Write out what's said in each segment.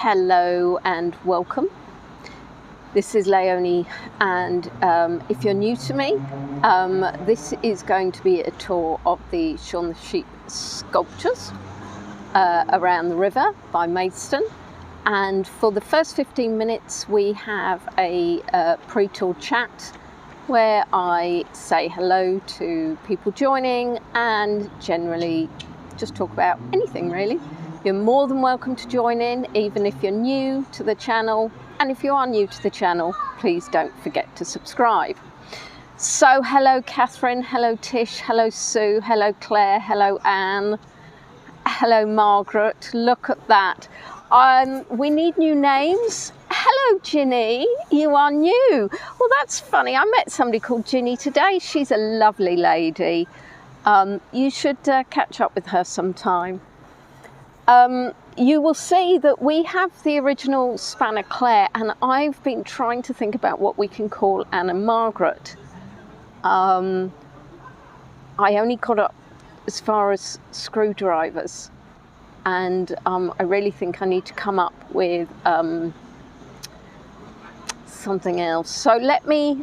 Hello and welcome. This is Leonie, and if you're new to me, this is going to be a tour of the Shaun the Sheep sculptures around the river by Maidstone. And for the first 15 minutes we have a pre-tour chat where I say hello to people joining and generally just talk about anything really. You're more than welcome to join in, even if you're new to the channel. And if you are new to the channel, please don't forget to subscribe. So hello Catherine, hello Tish, hello Sue, hello Claire, hello Anne, hello Margaret. Look at that. We need new names. Hello Ginny, you are new. Well, that's funny. I met somebody called Ginny today. She's a lovely lady. You should catch up with her sometime. You will see that we have the original Spanner Claire, and I've been trying to think about what we can call Anna Margaret. I only got up as far as screwdrivers, and I really think I need to come up with something else. So let me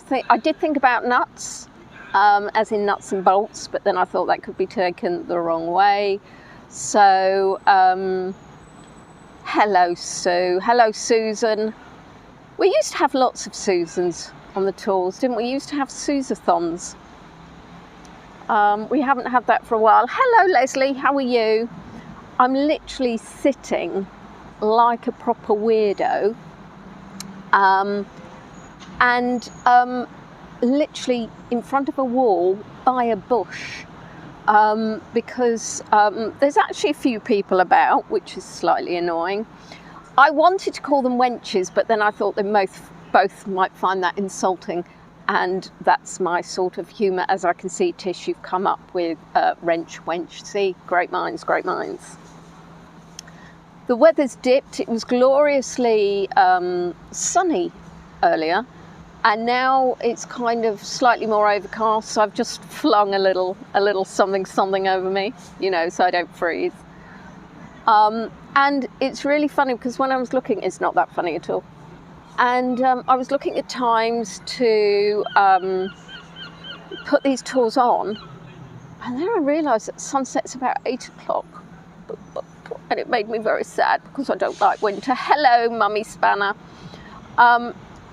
think. I did think about nuts, as in nuts and bolts, but then I thought that could be taken the wrong way. So, hello Sue, hello Susan. We used to have lots of Susans on the tours, didn't we? We used to have Susathons. We haven't had that for a while. Hello Leslie, how are you? I'm literally sitting like a proper weirdo, and literally in front of a wall by a bush. Because there's actually a few people about, which is slightly annoying. I wanted to call them wenches, but then I thought they both might find that insulting, and that's my sort of humour. As I can see, Tish, you've come up with wrench, wench. See, great minds, great minds. The weather's dipped. It was gloriously sunny earlier. And now it's kind of slightly more overcast, so I've just flung a little something over me, you know, so I don't freeze. And it's really funny because when I was looking, it's not that funny at all. And I was looking at times to put these tours on, and then I realised that sunset's about 8 o'clock. And it made me very sad because I don't like winter. Hello, Mummy Spanner.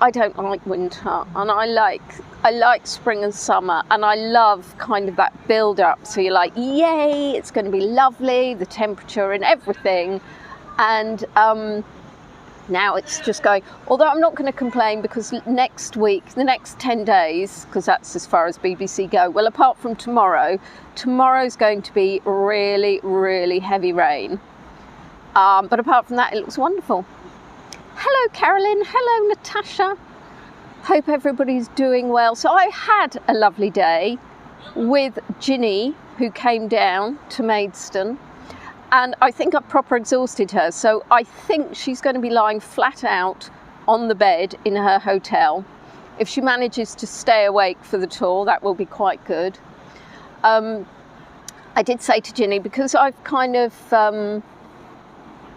I don't like winter, and I like spring and summer, and I love kind of that build up. So you're like, yay, it's going to be lovely, the temperature and everything. And now it's just going, although I'm not going to complain because next week, the next 10 days, because that's as far as BBC go, well, apart from tomorrow's going to be really, really heavy rain. But apart from that, it looks wonderful. Hello Carolyn, hello Natasha, hope everybody's doing well. So I had a lovely day with Ginny, who came down to Maidstone, and I think I've proper exhausted her, so I think she's going to be lying flat out on the bed in her hotel. If she manages to stay awake for the tour, that will be quite good. I did say to Ginny, because I've kind of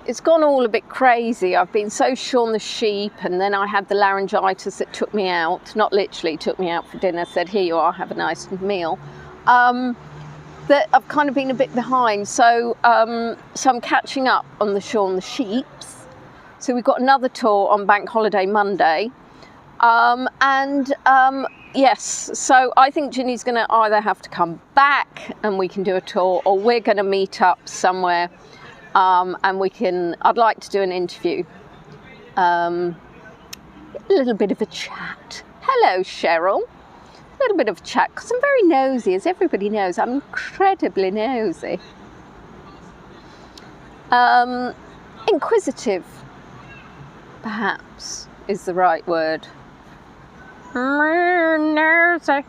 it's gone all a bit crazy. I've been so Shaun the Sheep, and then I had the laryngitis that took me out, not literally took me out for dinner, said, here you are, have a nice meal, that I've kind of been a bit behind. So I'm catching up on the Shaun the Sheeps. So we've got another tour on Bank Holiday Monday. Yes, so I think Ginny's going to either have to come back and we can do a tour, or we're going to meet up somewhere. And I'd like to do an interview, a little bit of a chat. Hello Cheryl, a little bit of a chat, because I'm very nosy, as everybody knows, I'm incredibly nosy. Inquisitive, perhaps, is the right word. Nosy. I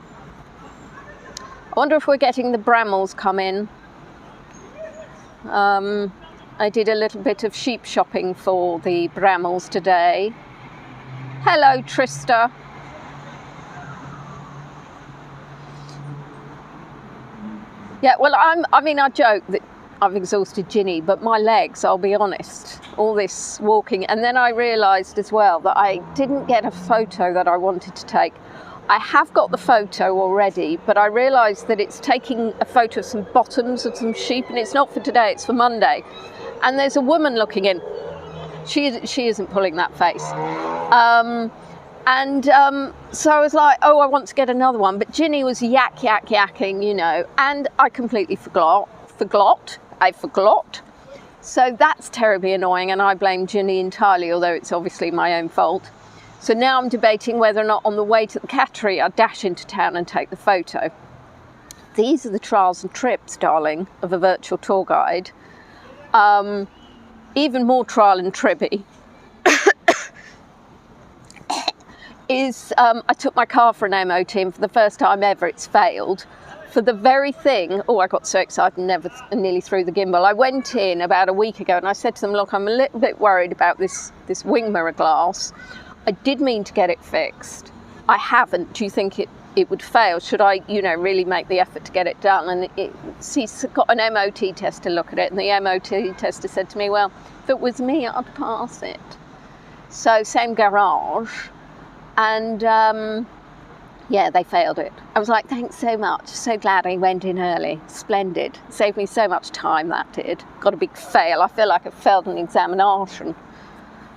wonder if we're getting the Bramwells come in. I did a little bit of sheep shopping for the Bramwells today. Hello, Trista. Yeah, well, I joke that I've exhausted Ginny, but my legs, I'll be honest, all this walking. And then I realised as well that I didn't get a photo that I wanted to take. I have got the photo already, but I realised that it's taking a photo of some bottoms of some sheep, and it's not for today, it's for Monday. And there's a woman looking in. She isn't pulling that face. So I was like, oh, I want to get another one. But Ginny was yakking, you know, and I completely forgot. So that's terribly annoying, and I blame Ginny entirely, although it's obviously my own fault. So now I'm debating whether or not on the way to the cattery I dash into town and take the photo. These are the trials and trips, darling, of a virtual tour guide. Even more trial and trippy is I took my car for an MOT, and for the first time ever it's failed. For the very thing, I got so excited and nearly threw the gimbal. I went in about a week ago and I said to them, look, I'm a little bit worried about this wing mirror glass. I did mean to get it fixed. I haven't. Do you think it would fail? Should I, really make the effort to get it done? And she's got an MOT tester look at it, and the MOT tester said to me, well, if it was me, I'd pass it. So same garage. And yeah, they failed it. I was like, thanks so much. So glad I went in early. Splendid. Saved me so much time, that did. Got a big fail. I feel like I failed an examination.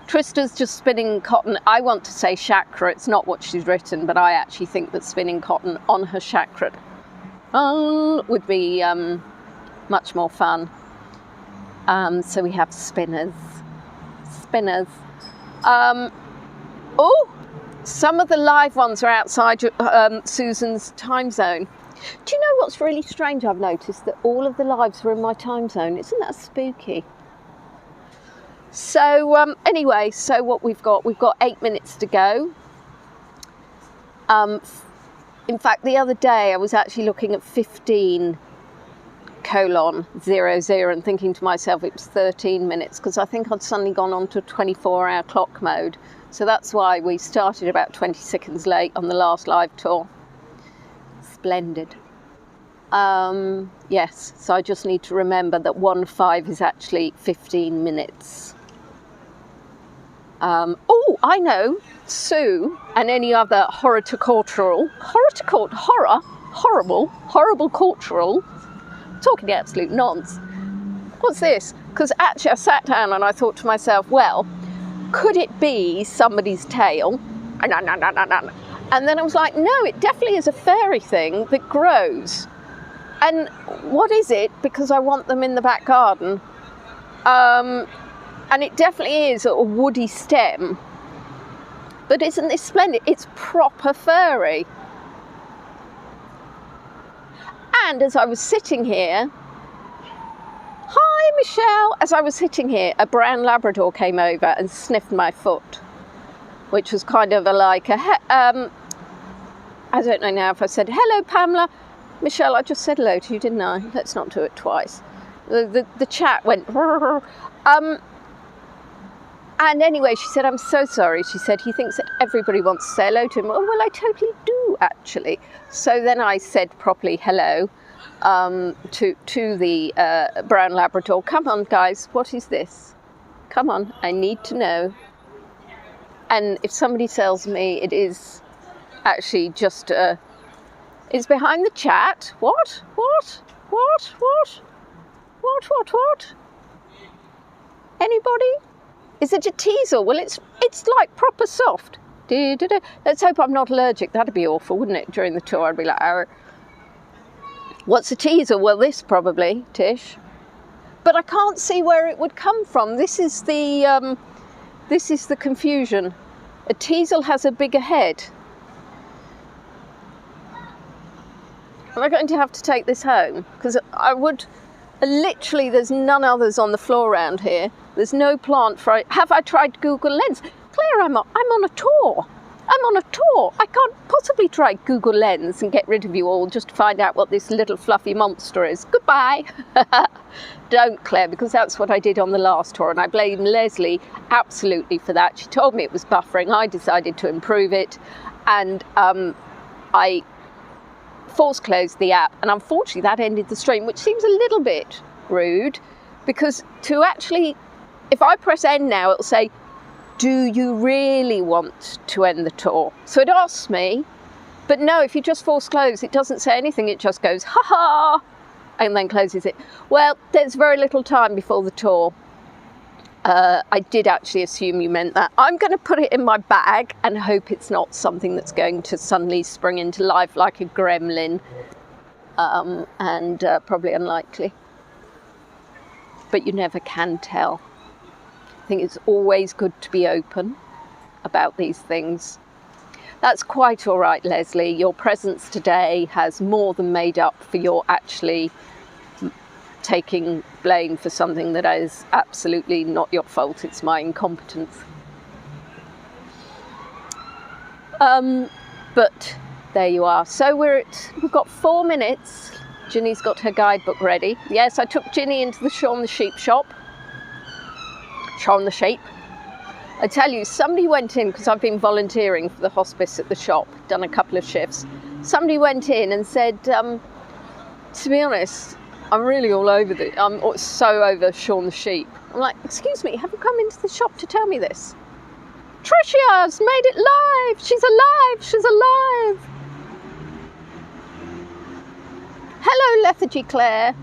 Trista's just spinning cotton. I want to say chakra. It's not what she's written, but I actually think that spinning cotton on her chakra would be much more fun. So we have spinners. Some of the live ones are outside Susan's time zone. Do you know what's really strange? I've noticed that all of the lives were in my time zone. Isn't that spooky? So anyway, so what we've got 8 minutes to go. In fact, the other day I was actually looking at 15:00 and thinking to myself it was 13 minutes, because I think I'd suddenly gone on to 24-hour clock mode. So that's why we started about 20 seconds late on the last live tour. Splendid. Yes, so I just need to remember that 1:5 is actually 15 minutes. I know, Sue and any other horrible cultural, talking absolute nonce. What's this? Because actually I sat down and I thought to myself, well, could it be somebody's tail? And then I was like, no, it definitely is a fairy thing that grows. And what is it? Because I want them in the back garden. And it definitely is a woody stem. But isn't this splendid? It's proper furry. And as I was sitting here, hi Michelle, as I was sitting here, a brown Labrador came over and sniffed my foot, which was kind of I don't know now if I said, hello Pamela. Michelle, I just said hello to you, didn't I? Let's not do it twice. The chat went, and anyway, she said, I'm so sorry. She said, he thinks that everybody wants to say hello to him. Oh, well, I totally do, actually. So then I said properly hello to the brown Labrador. Come on, guys, what is this? Come on, I need to know. And if somebody tells me it is actually just, it's behind the chat. What? Anybody? Is it a teasel? Well, it's like proper soft. Let's hope I'm not allergic. That'd be awful, wouldn't it? During the tour, I'd be like, oh. What's a teasel? Well, this probably, Tish. But I can't see where it would come from. This is the confusion. A teasel has a bigger head. Am I going to have to take this home? Because I would, literally, there's none others on the floor around here. There's no plant for, have I tried Google Lens? Claire, I'm on a tour. I can't possibly try Google Lens and get rid of you all just to find out what this little fluffy monster is. Goodbye. Don't, Claire, because that's what I did on the last tour, and I blame Leslie absolutely for that. She told me it was buffering. I decided to improve it, and I force closed the app, and unfortunately that ended the stream, which seems a little bit rude, because to actually, if I press end now, it'll say, do you really want to end the tour? So it asks me, but no, if you just force close, it doesn't say anything. It just goes, ha ha, and then closes it. Well, there's very little time before the tour. I did actually assume you meant that. I'm going to put it in my bag and hope it's not something that's going to suddenly spring into life like a gremlin, and probably unlikely. But you never can tell. I think it's always good to be open about these things. That's quite all right, Leslie. Your presence today has more than made up for your actually taking blame for something that is absolutely not your fault. It's my incompetence. But there you are. So we've got 4 minutes. Ginny's got her guidebook ready. Yes, I took Ginny into the Shaun the Sheep shop. Shaun the Sheep. I tell you, somebody went in, because I've been volunteering for the hospice at the shop, done a couple of shifts. Somebody went in and said, to be honest, I'm really all over I'm so over Shaun the Sheep. I'm like, excuse me, have you come into the shop to tell me this? Tricia's made it live! She's alive! She's alive! Hello, Lethargy Claire.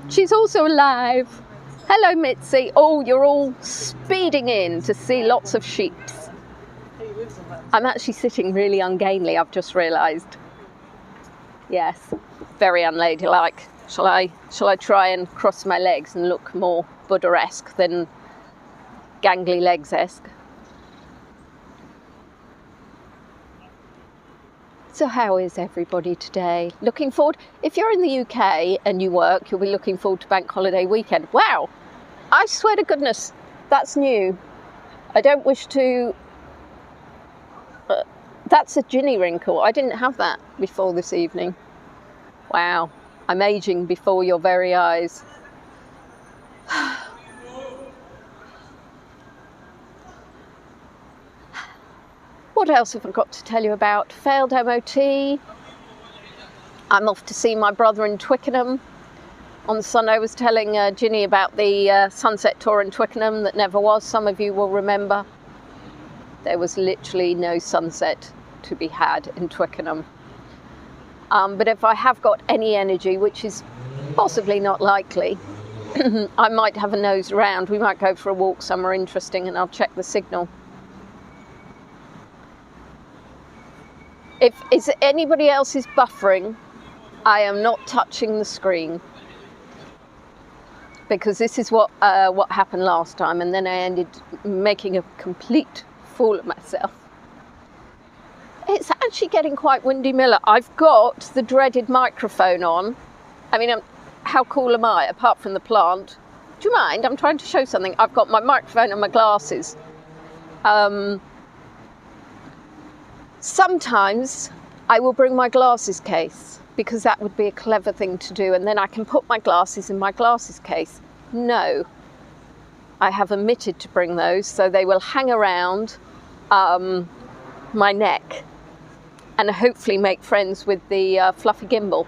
She's also alive. Hello, Mitzi. Oh, you're all speeding in to see lots of sheep. I'm actually sitting really ungainly, I've just realised. Yes, very unladylike. Shall I try and cross my legs and look more Buddha-esque than gangly legs-esque? So how is everybody today? Looking forward, if you're in the UK and you work, you'll be looking forward to Bank Holiday weekend. Wow, I swear to goodness, that's new. I don't wish to, that's a Ginny wrinkle. I didn't have that before this evening. Wow, I'm aging before your very eyes. What else have I got to tell you about? Failed MOT. I'm off to see my brother in Twickenham. On Sunday I was telling Ginny about the sunset tour in Twickenham that never was. Some of you will remember. There was literally no sunset to be had in Twickenham. But if I have got any energy, which is possibly not likely, I might have a nose around. We might go for a walk somewhere interesting and I'll check the signal. If anybody else is buffering, I am not touching the screen, because this is what happened last time, and then I ended making a complete fool of myself. It's actually getting quite windy, Miller. I've got the dreaded microphone on. I mean, how cool am I, apart from the plant? Do you mind? I'm trying to show something. I've got my microphone and my glasses. Sometimes I will bring my glasses case, because that would be a clever thing to do, and then I can put my glasses in my glasses case. No, I have omitted to bring those, so they will hang around my neck and hopefully make friends with the fluffy gimbal.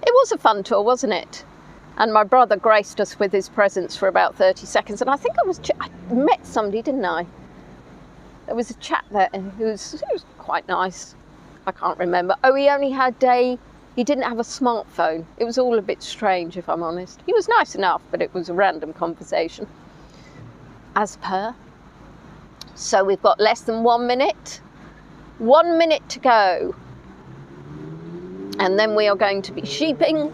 It was a fun tour, wasn't it? And my brother graced us with his presence for about 30 seconds, and I think I met somebody, didn't I? There was a chap there who was quite nice. I can't remember. Oh, he didn't have a smartphone. It was all a bit strange, if I'm honest. He was nice enough, but it was a random conversation. As per. So we've got less than 1 minute. 1 minute to go. And then we are going to be sheeping.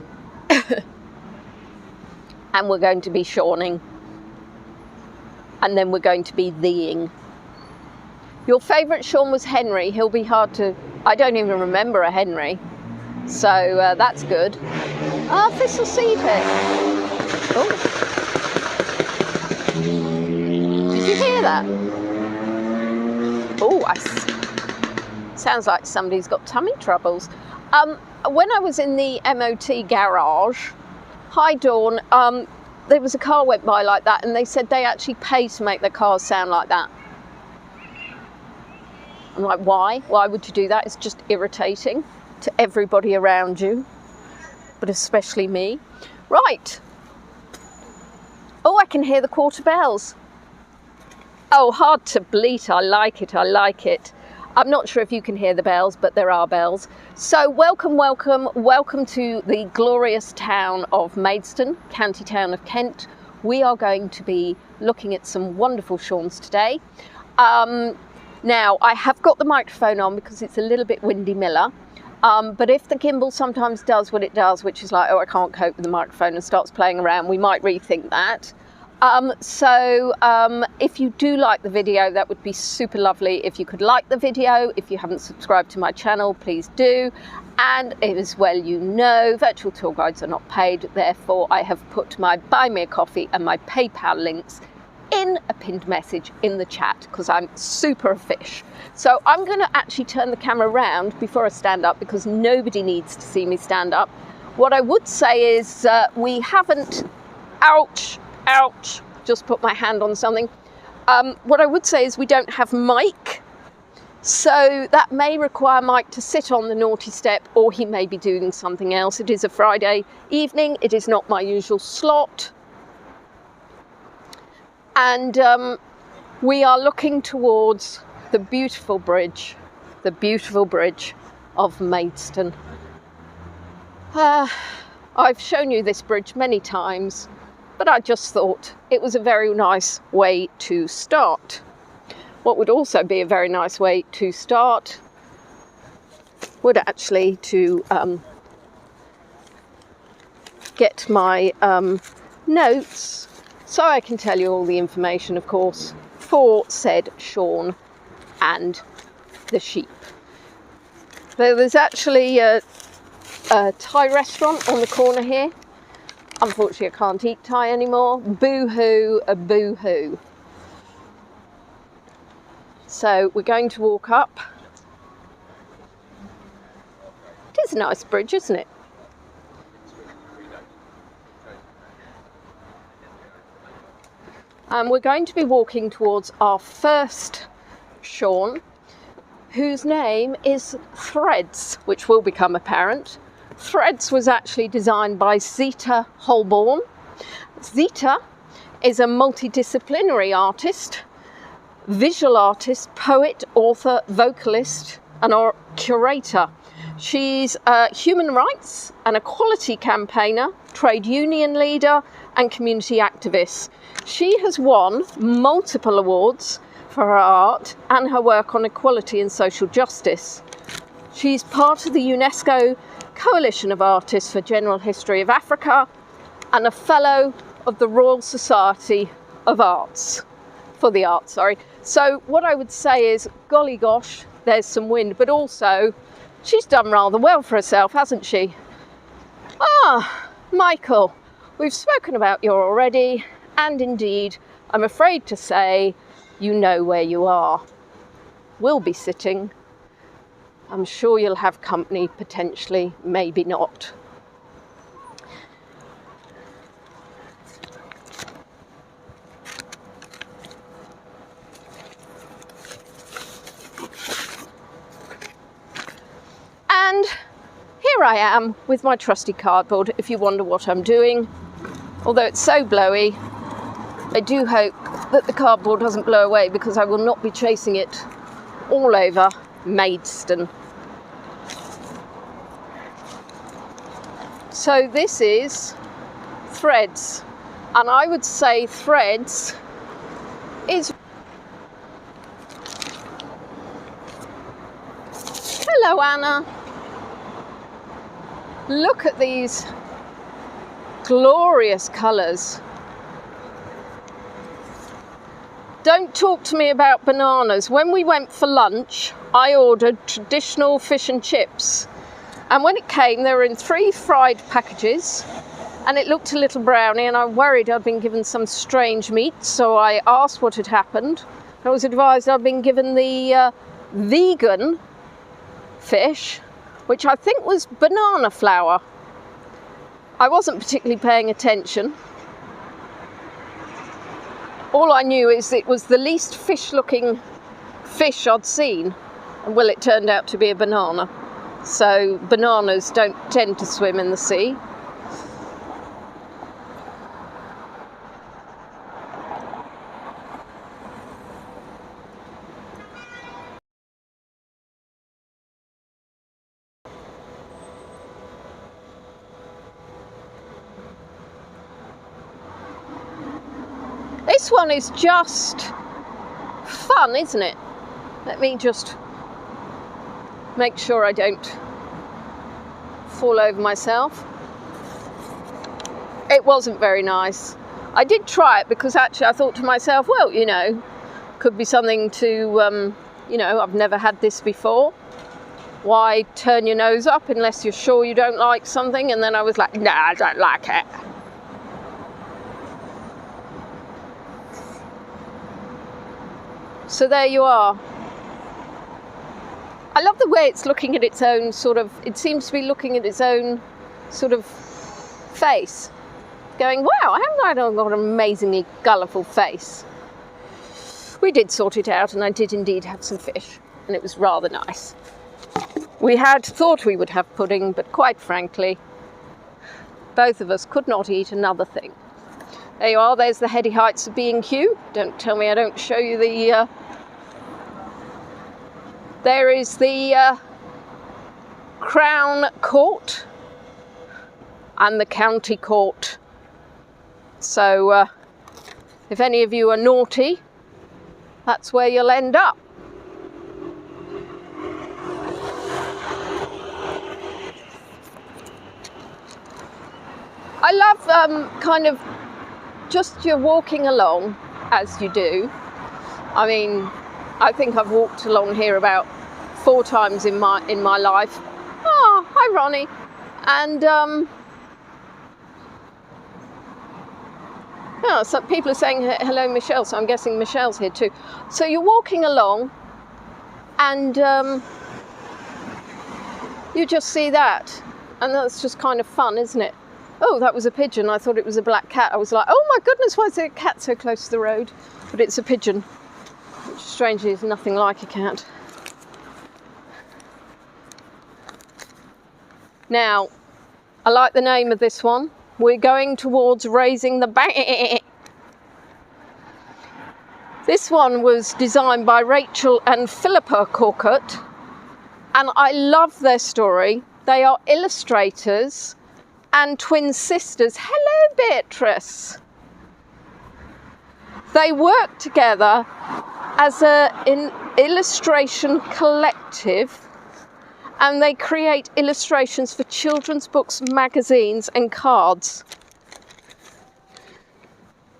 And we're going to be shawning. And then we're going to be theeing. Your favourite Shaun was Henry. He'll be hard to... I don't even remember a Henry. So that's good. Ah, thistle seed head. Oh. Did you hear that? Oh, sounds like somebody's got tummy troubles. When I was in the MOT garage, hi Dawn, there was a car went by like that, and they said they actually pay to make their cars sound like that. I'm like, why? Why would you do that? It's just irritating to everybody around you, but especially me. Right. Oh, I can hear the quarter bells. Oh, hard to bleat. I like it. I like it. I'm not sure if you can hear the bells, but there are bells. So welcome, welcome, welcome to the glorious town of Maidstone, county town of Kent. We are going to be looking at some wonderful Shauns today. Now, I have got the microphone on because it's a little bit windy Miller. But if the gimbal sometimes does what it does, which is like, oh, I can't cope with the microphone and starts playing around, we might rethink that. If you do like the video, that would be super lovely. If you could like the video, if you haven't subscribed to my channel, please do. And as well, you know, virtual tour guides are not paid. Therefore, I have put my Buy Me a Coffee and my PayPal links in a pinned message in the chat because I'm super a fish. So I'm going to actually turn the camera around before I stand up because nobody needs to see me stand up. What I would say is we haven't, ouch, just put my hand on something. What I would say is we don't have Mike. So that may require Mike to sit on the naughty step, or he may be doing something else. It is a Friday evening. It is not my usual slot. And we are looking towards the beautiful bridge of Maidstone. I've shown you this bridge many times, but I just thought it was a very nice way to start. What would also be a very nice way to start would actually to get my notes so I can tell you all the information, of course, for said Shaun and the sheep. There's actually a Thai restaurant on the corner here. Unfortunately, I can't eat Thai anymore. Boo-hoo, a boo-hoo. So we're going to walk up. It is a nice bridge, isn't it? And we're going to be walking towards our first Shaun, whose name is Threads, which will become apparent. Threads was actually designed by Zita Holborn. Zita is a multidisciplinary artist, visual artist, poet, author, vocalist, and curator. She's a human rights and equality campaigner, trade union leader, and community activist. She has won multiple awards for her art and her work on equality and social justice. She's part of the UNESCO Coalition of Artists for General History of Africa and a fellow of the Royal Society of Arts, for the arts, sorry. So what I would say is, golly gosh, there's some wind, but also she's done rather well for herself, hasn't she? Ah, Michael, we've spoken about you already, and indeed, I'm afraid to say, you know where you are. We'll be sitting. I'm sure you'll have company, potentially, maybe not. And here I am with my trusty cardboard, if you wonder what I'm doing. Although it's so blowy, I do hope that the cardboard doesn't blow away because I will not be chasing it all over Maidstone. So this is Threads, and I would say Threads is... Hello, Anna. Look at these glorious colours. Don't talk to me about bananas. When we went for lunch, I ordered traditional fish and chips. And when it came, they were in 3 fried packages. And it looked a little browny, and I worried I'd been given some strange meat. So I asked what had happened. I was advised I'd been given the vegan fish, which I think was banana flour. I wasn't particularly paying attention. All I knew is it was the least fish-looking fish I'd seen. And well, it turned out to be a banana. So bananas don't tend to swim in the sea. This one is just fun, isn't it? Let me just make sure I don't fall over myself. It wasn't very nice. I did try it because actually I thought to myself, well, you know, could be something to, you know, I've never had this before. Why turn your nose up unless you're sure you don't like something? And then I was like, nah, I don't like it. So there you are. I love the way it's looking at its own sort of, it seems to be looking at its own sort of face. Going, wow, haven't I got an amazingly colourful face? We did sort it out, and I did indeed have some fish, and it was rather nice. We had thought we would have pudding, but quite frankly, both of us could not eat another thing. There you are, there's the heady heights of B&Q. Don't tell me I don't show you the... There is the Crown Court and the County Court. So if any of you are naughty, that's where you'll end up. I love kind of just you're walking along as you do. I mean, I think I've walked along here about 4 times in my life. Oh, hi Ronnie. And yeah, so people are saying hello Michelle, so I'm guessing Michelle's here too. So you're walking along and you just see that, and that's just kind of fun, isn't it? Oh, that was a pigeon. I thought it was a black cat. I was like, oh my goodness, why is there a cat so close to the road? But it's a pigeon, which strangely is nothing like a cat. Now, I like the name of this one. We're going towards raising the bank. This one was designed by Rachel and Philippa Corcutt, and I love their story. They are illustrators and twin sisters. Hello, Beatrice. They work together as an illustration collective, and they create illustrations for children's books, magazines and cards,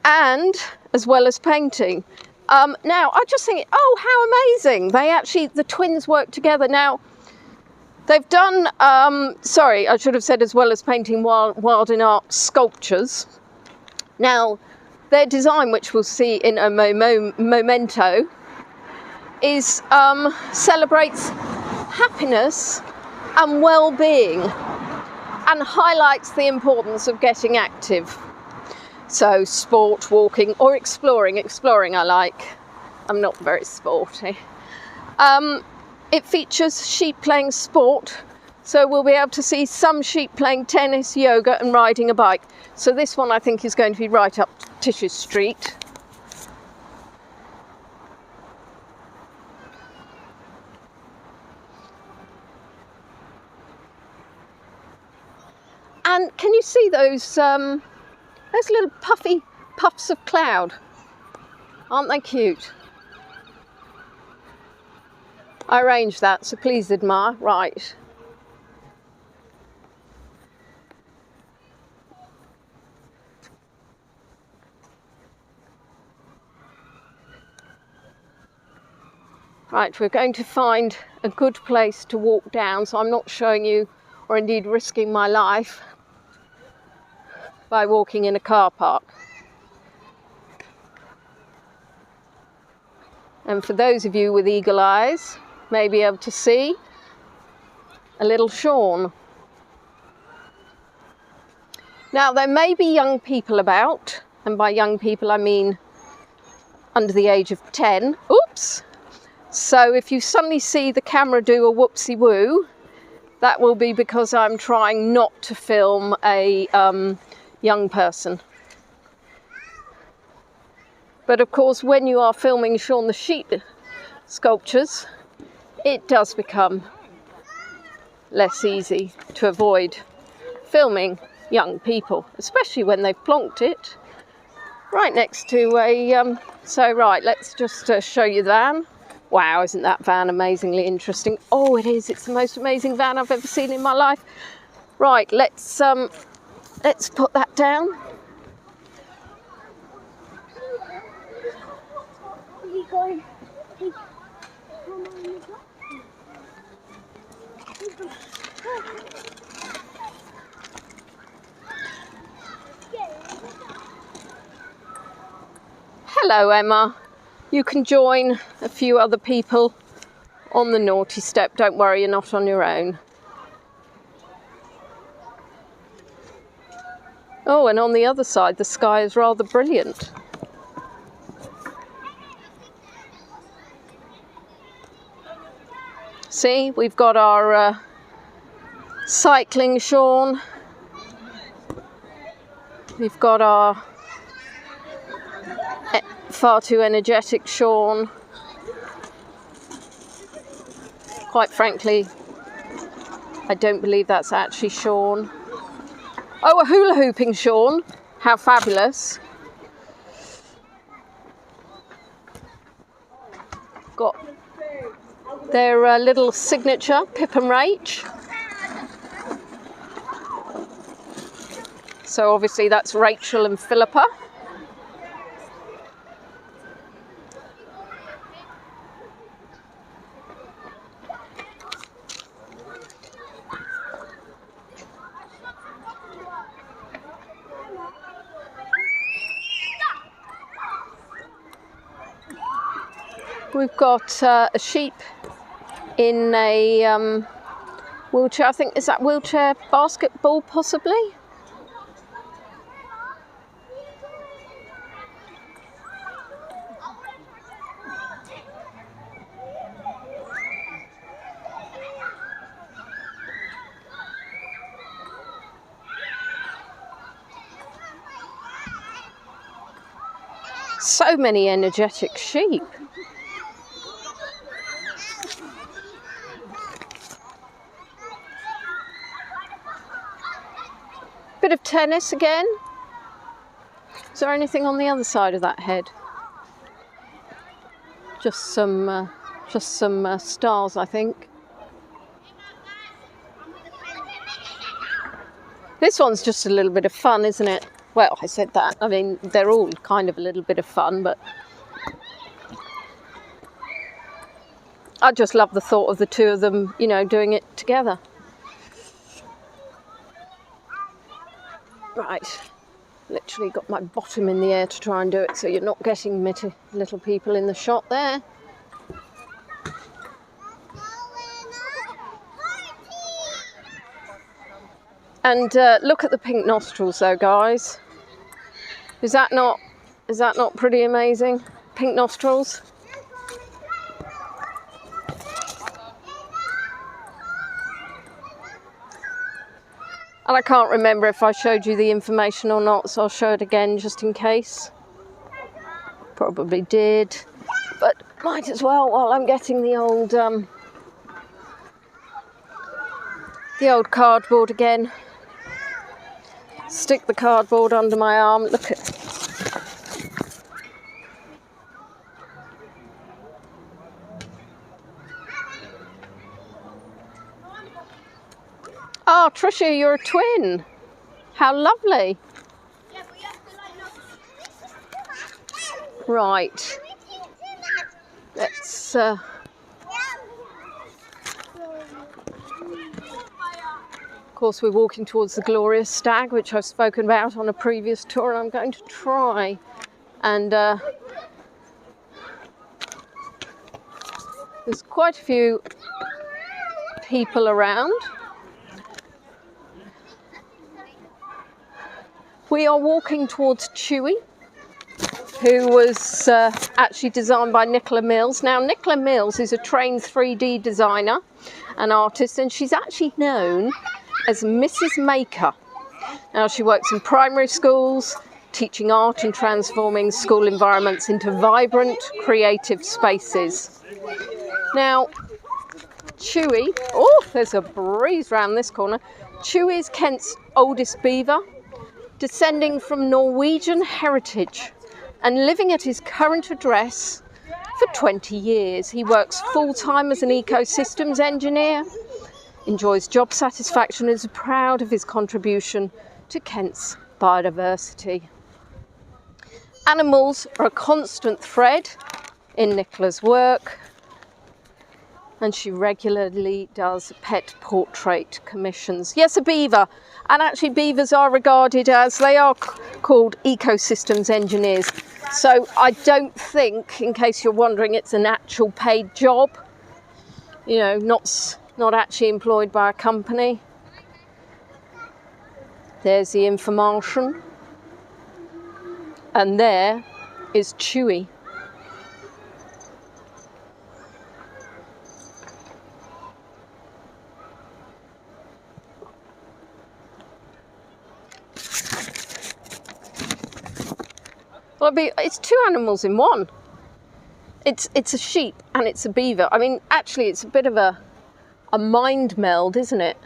and as well as painting. Now I just think, oh, how amazing. The twins work together. Now they've done, sorry, I should have said as well as painting wild in art sculptures. Now their design, which we'll see in a memento, is celebrates happiness and well-being and highlights the importance of getting active. So sport, walking or exploring. Exploring I like. I'm not very sporty. It features sheep playing sport, so we'll be able to see some sheep playing tennis, yoga and riding a bike. So this one I think is going to be right up Tish's Street. And can you see those little puffy puffs of cloud? Aren't they cute? I arranged that, so please admire. Right. Right, we're going to find a good place to walk down, so I'm not showing you, or indeed risking my life, by walking in a car park. And for those of you with eagle eyes, may be able to see a little Shaun. Now there may be young people about, and by young people I mean under the age of 10. Oops! So if you suddenly see the camera do a whoopsie woo, that will be because I'm trying not to film a young person. But of course, when you are filming Shaun the Sheep sculptures, it does become less easy to avoid filming young people, especially when they've plonked it right next to a, right, let's just show you the van. Wow, isn't that van amazingly interesting? Oh, it is. It's the most amazing van I've ever seen in my life. Right, let's put that down. Hello, Emma. You can join a few other people on the naughty step. Don't worry, you're not on your own. Oh, and on the other side, the sky is rather brilliant. See, we've got our cycling Shaun. We've got our far too energetic Shaun. Quite frankly, I don't believe that's actually Shaun. Oh, a hula hooping Shaun. How fabulous. Got their little signature, Pip and Rach. So obviously that's Rachel and Philippa. We've got a sheep in a wheelchair. I think, is that wheelchair basketball possibly? So many energetic sheep. Bit of tennis again. Is there anything on the other side of that head? Just some stars, I think. This one's just a little bit of fun, isn't it? Well, I said that. I mean, they're all kind of a little bit of fun, but I just love the thought of the two of them, you know, doing it together. Right, literally got my bottom in the air to try and do it so you're not getting little people in the shot there. And look at the pink nostrils though, guys. Is that not pretty amazing? Pink nostrils. And I can't remember if I showed you the information or not, so I'll show it again just in case. Probably did, but might as well while I'm getting the old cardboard again. Stick the cardboard under my arm. Look at. Oh, Tricia, you're a twin. How lovely. Right. Let's of course, we're walking towards the glorious stag, which I've spoken about on a previous tour, and I'm going to try and there's quite a few people around. We are walking towards Chewy, who was actually designed by Nicola Mills. Now, Nicola Mills is a trained 3D designer and artist, and she's actually known as Mrs. Maker. Now, she works in primary schools, teaching art and transforming school environments into vibrant, creative spaces. Now, Chewy, oh, there's a breeze round this corner. Chewy is Kent's oldest beaver, descending from Norwegian heritage and living at his current address for 20 years. He works full-time as an ecosystems engineer, enjoys job satisfaction and is proud of his contribution to Kent's biodiversity. Animals are a constant thread in Nicola's work, and she regularly does pet portrait commissions. Yes, a beaver, and actually beavers are regarded as, they are called ecosystems engineers. So I don't think, in case you're wondering, it's an actual paid job, you know, not actually employed by a company. There's the information. And there is Chewy. Well, it's two animals in one. It's a sheep and it's a beaver. I mean, actually, it's a bit of a mind meld, isn't it?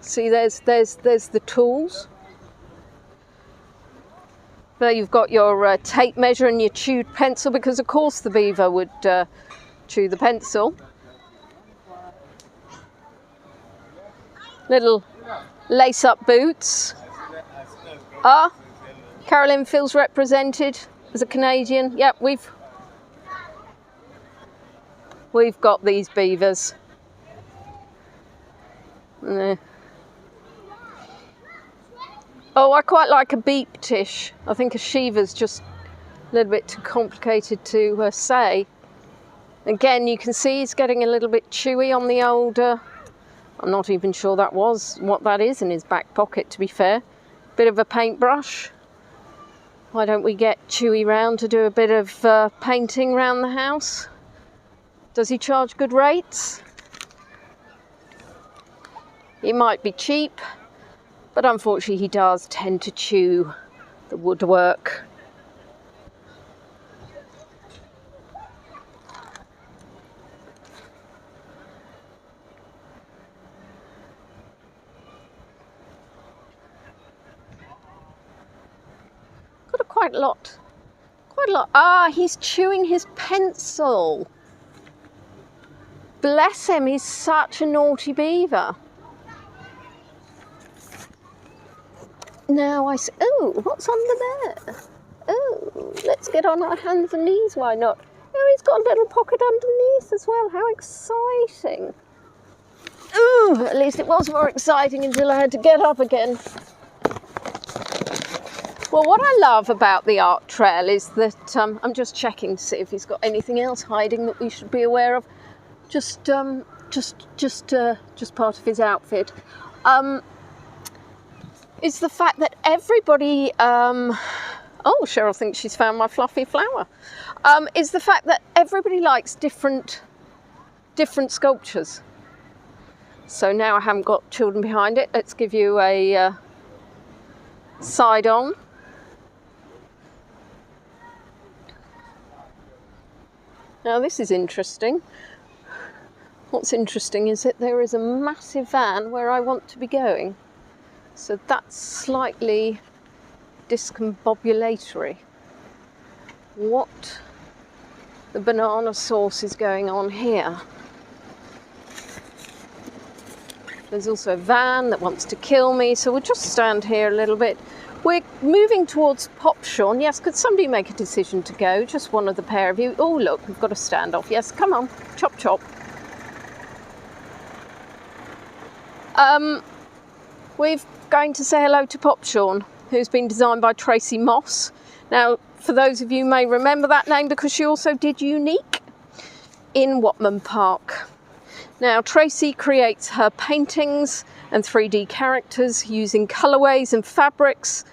See, there's the tools. There you've got your tape measure and your chewed pencil, because of course the beaver would chew the pencil. Little lace-up boots. Carolyn feels represented as a Canadian. Yep, we've got these beavers. Oh, I quite like a beep tish. I think a sheaver's just a little bit too complicated to say. Again, you can see he's getting a little bit chewy on the old... I'm not even sure that was what that is in his back pocket, to be fair. Bit of a paintbrush. Why don't we get Chewy round to do a bit of painting round the house? Does he charge good rates? He might be cheap, but unfortunately he does tend to chew the woodwork. Got quite a lot. He's chewing his pencil. Bless him, he's such a naughty beaver. Now oh, what's under there? Oh, let's get on our hands and knees, why not? Oh, he's got a little pocket underneath as well, how exciting. Oh, at least it was more exciting until I had to get up again. Well, what I love about the art trail is that I'm just checking to see if he's got anything else hiding that we should be aware of. Just part of his outfit. Is the fact that everybody, oh, Cheryl thinks she's found my fluffy flower. Is the fact that everybody likes different sculptures. So now I haven't got children behind it. Let's give you a side on. Now this is interesting. What's interesting is that there is a massive van where I want to be going. So that's slightly discombobulatory. What the banana sauce is going on here? There's also a van that wants to kill me, so we'll just stand here a little bit. We're moving towards Popshawn. Yes, could somebody make a decision to go? Just one of the pair of you. Oh, look, we've got a standoff. Yes, come on, chop chop. We're going to say hello to Popshawn, who's been designed by Tracy Moss. Now, for those of you who may remember that name, because she also did Unique in Watman Park. Now, Tracy creates her paintings and 3D characters using colourways and fabrics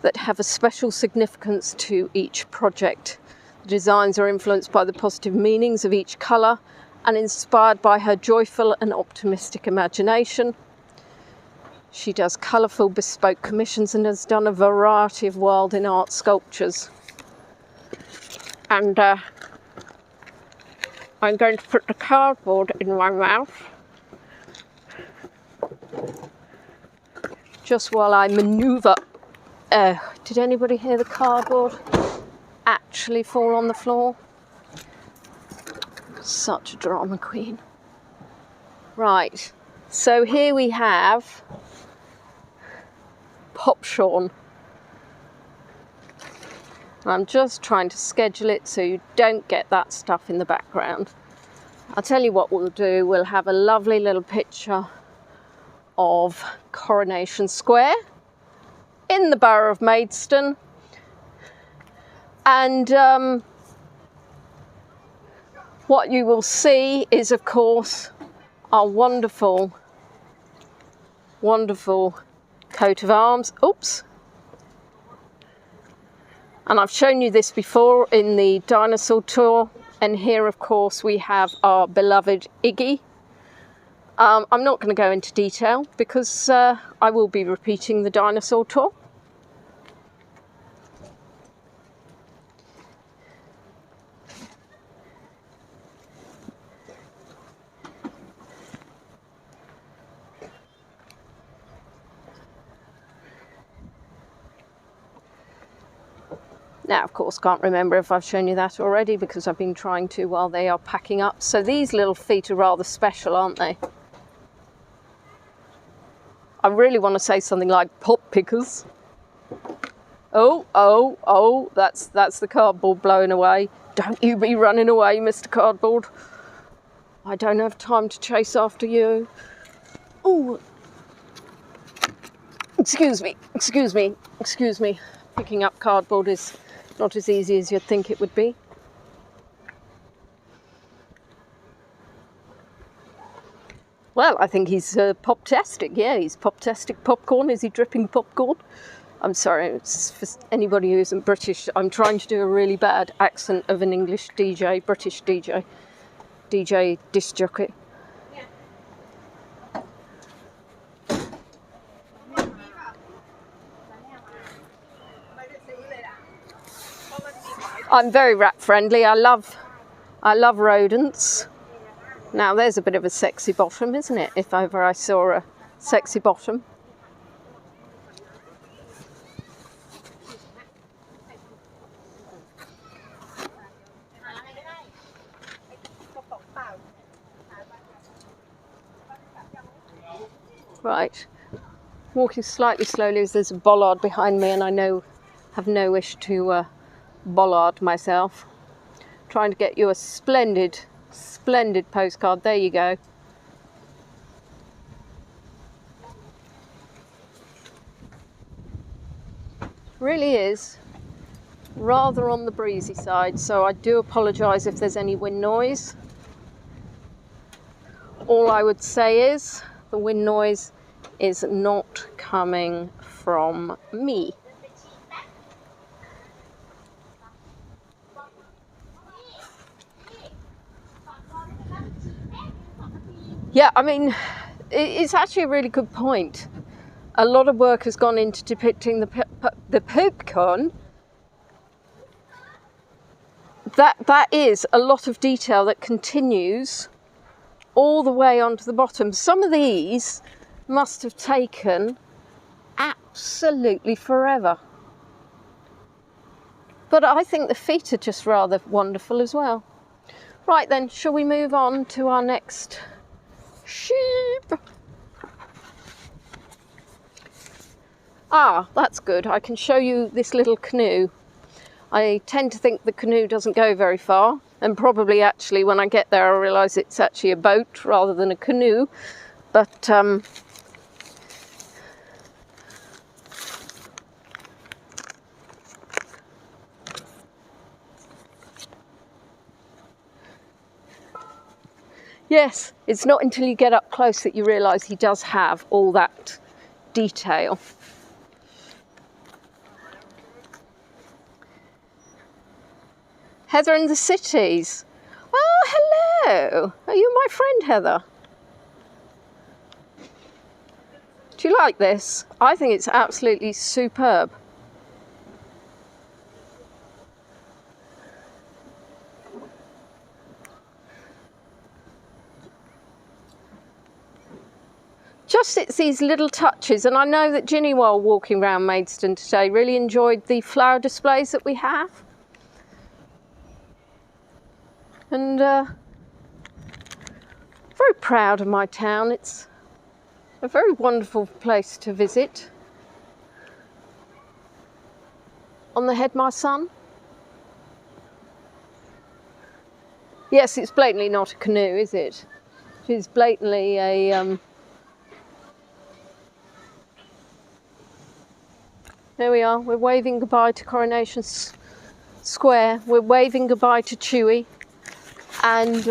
that have a special significance to each project. The designs are influenced by the positive meanings of each colour and inspired by her joyful and optimistic imagination. She does colourful bespoke commissions and has done a variety of wild in art sculptures. And I'm going to put the cardboard in my mouth just while I manoeuvre Oh, did anybody hear the cardboard actually fall on the floor? Such a drama queen. Right, so here we have Pop Shaun. I'm just trying to schedule it so you don't get that stuff in the background. I'll tell you what we'll do. We'll have a lovely little picture of Coronation Square in the borough of Maidstone. And what you will see is, of course, our wonderful, wonderful coat of arms. Oops. And I've shown you this before in the dinosaur tour. And here, of course, we have our beloved Iggy. I'm not going to go into detail because I will be repeating the dinosaur tour. Now, of course, can't remember if I've shown you that already because I've been trying to while they are packing up. So these little feet are rather special, aren't they? I really want to say something like pop pickers. Oh, that's the cardboard blowing away. Don't you be running away, Mr. Cardboard. I don't have time to chase after you. Oh, excuse me. Picking up cardboard is not as easy as you'd think it would be. Well, I think he's pop-tastic. Yeah, he's pop-tastic popcorn. Is he dripping popcorn? I'm sorry, it's for anybody who isn't British. I'm trying to do a really bad accent of an English DJ, British DJ disc jockey. I'm very rat friendly. I love rodents. Now there's a bit of a sexy bottom, isn't it? If ever I saw a sexy bottom. Right, walking slightly slowly as there's a bollard behind me, and I have no wish to bollard myself. Trying to get you a splendid postcard. There you go. Really is rather on the breezy side, so I do apologise if there's any wind noise. All I would say is the wind noise is not coming from me. Yeah, I mean, it's actually a really good point. A lot of work has gone into depicting the popcorn. That is a lot of detail that continues all the way onto the bottom. Some of these must have taken absolutely forever. But I think the feet are just rather wonderful as well. Right then, shall we move on to our next sheep? Ah, that's good. I can show you this little canoe. I tend to think the canoe doesn't go very far, and probably actually when I get there I'll realise it's actually a boat rather than a canoe. But yes, it's not until you get up close that you realise he does have all that detail. Heather in the Cities. Oh, hello. Are you my friend, Heather? Do you like this? I think it's absolutely superb. just it's these little touches. And I know that Ginny, while walking around Maidstone today, really enjoyed the flower displays that we have. And very proud of my town. It's a very wonderful place to visit. On the head, my son. Yes, it's blatantly not a canoe, is it? It's blatantly a... There we are, we're waving goodbye to Coronation Square. We're waving goodbye to Chewy. And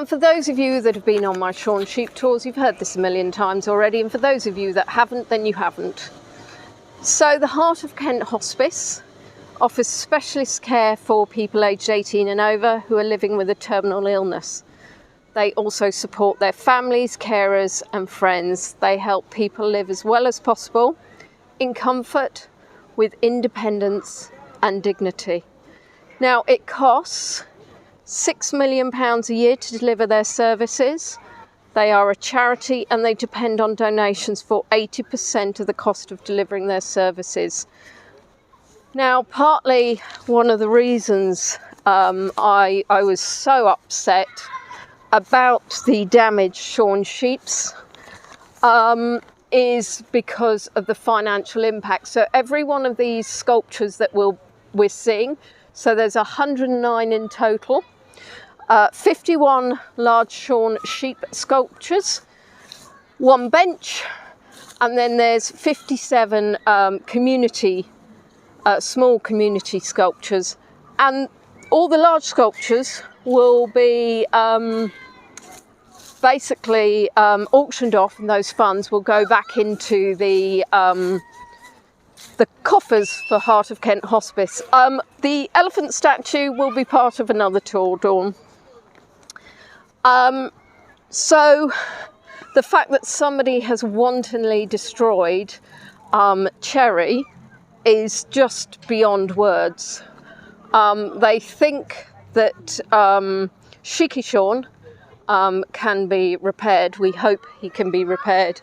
for those of you that have been on my Shaun Sheep tours, you've heard this a million times already. And for those of you that haven't, then you haven't. So the Heart of Kent Hospice offers specialist care for people aged 18 and over who are living with a terminal illness. They also support their families, carers and friends. They help people live as well as possible, in comfort, with independence and dignity. Now, it costs £6 million a year to deliver their services. They are a charity and they depend on donations for 80% of the cost of delivering their services. Now, partly one of the reasons I was so upset about the damaged Shaun Sheeps is because of the financial impact. So every one of these sculptures that we're seeing, so there's 109 in total, 51 large Shaun Sheep sculptures, one bench, and then there's 57 small community sculptures. And all the large sculptures will be basically auctioned off, and those funds will go back into the coffers for Heart of Kent Hospice. The elephant statue will be part of another tour, Dawn. So the fact that somebody has wantonly destroyed Cherry is just beyond words. They think that Cheeky Shaun can be repaired. We hope he can be repaired,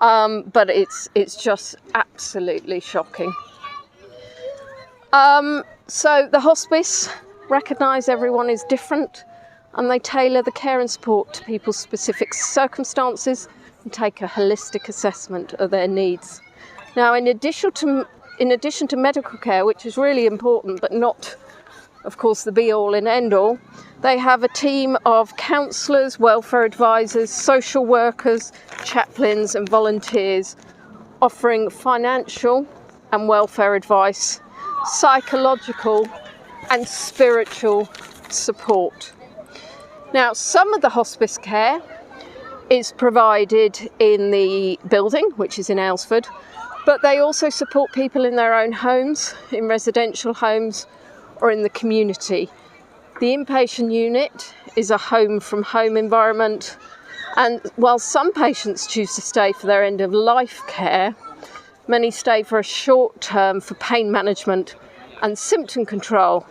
but it's just absolutely shocking. So the hospice recognise everyone is different, and they tailor the care and support to people's specific circumstances and take a holistic assessment of their needs. Now, in addition to medical care, which is really important, but not, of course, the be-all and end-all, they have a team of counsellors, welfare advisors, social workers, chaplains and volunteers offering financial and welfare advice, psychological and spiritual support. Now, some of the hospice care is provided in the building, which is in Aylesford, but they also support people in their own homes, in residential homes, or in the community. The inpatient unit is a home-from-home environment, and while some patients choose to stay for their end-of-life care, many stay for a short term for pain management and symptom control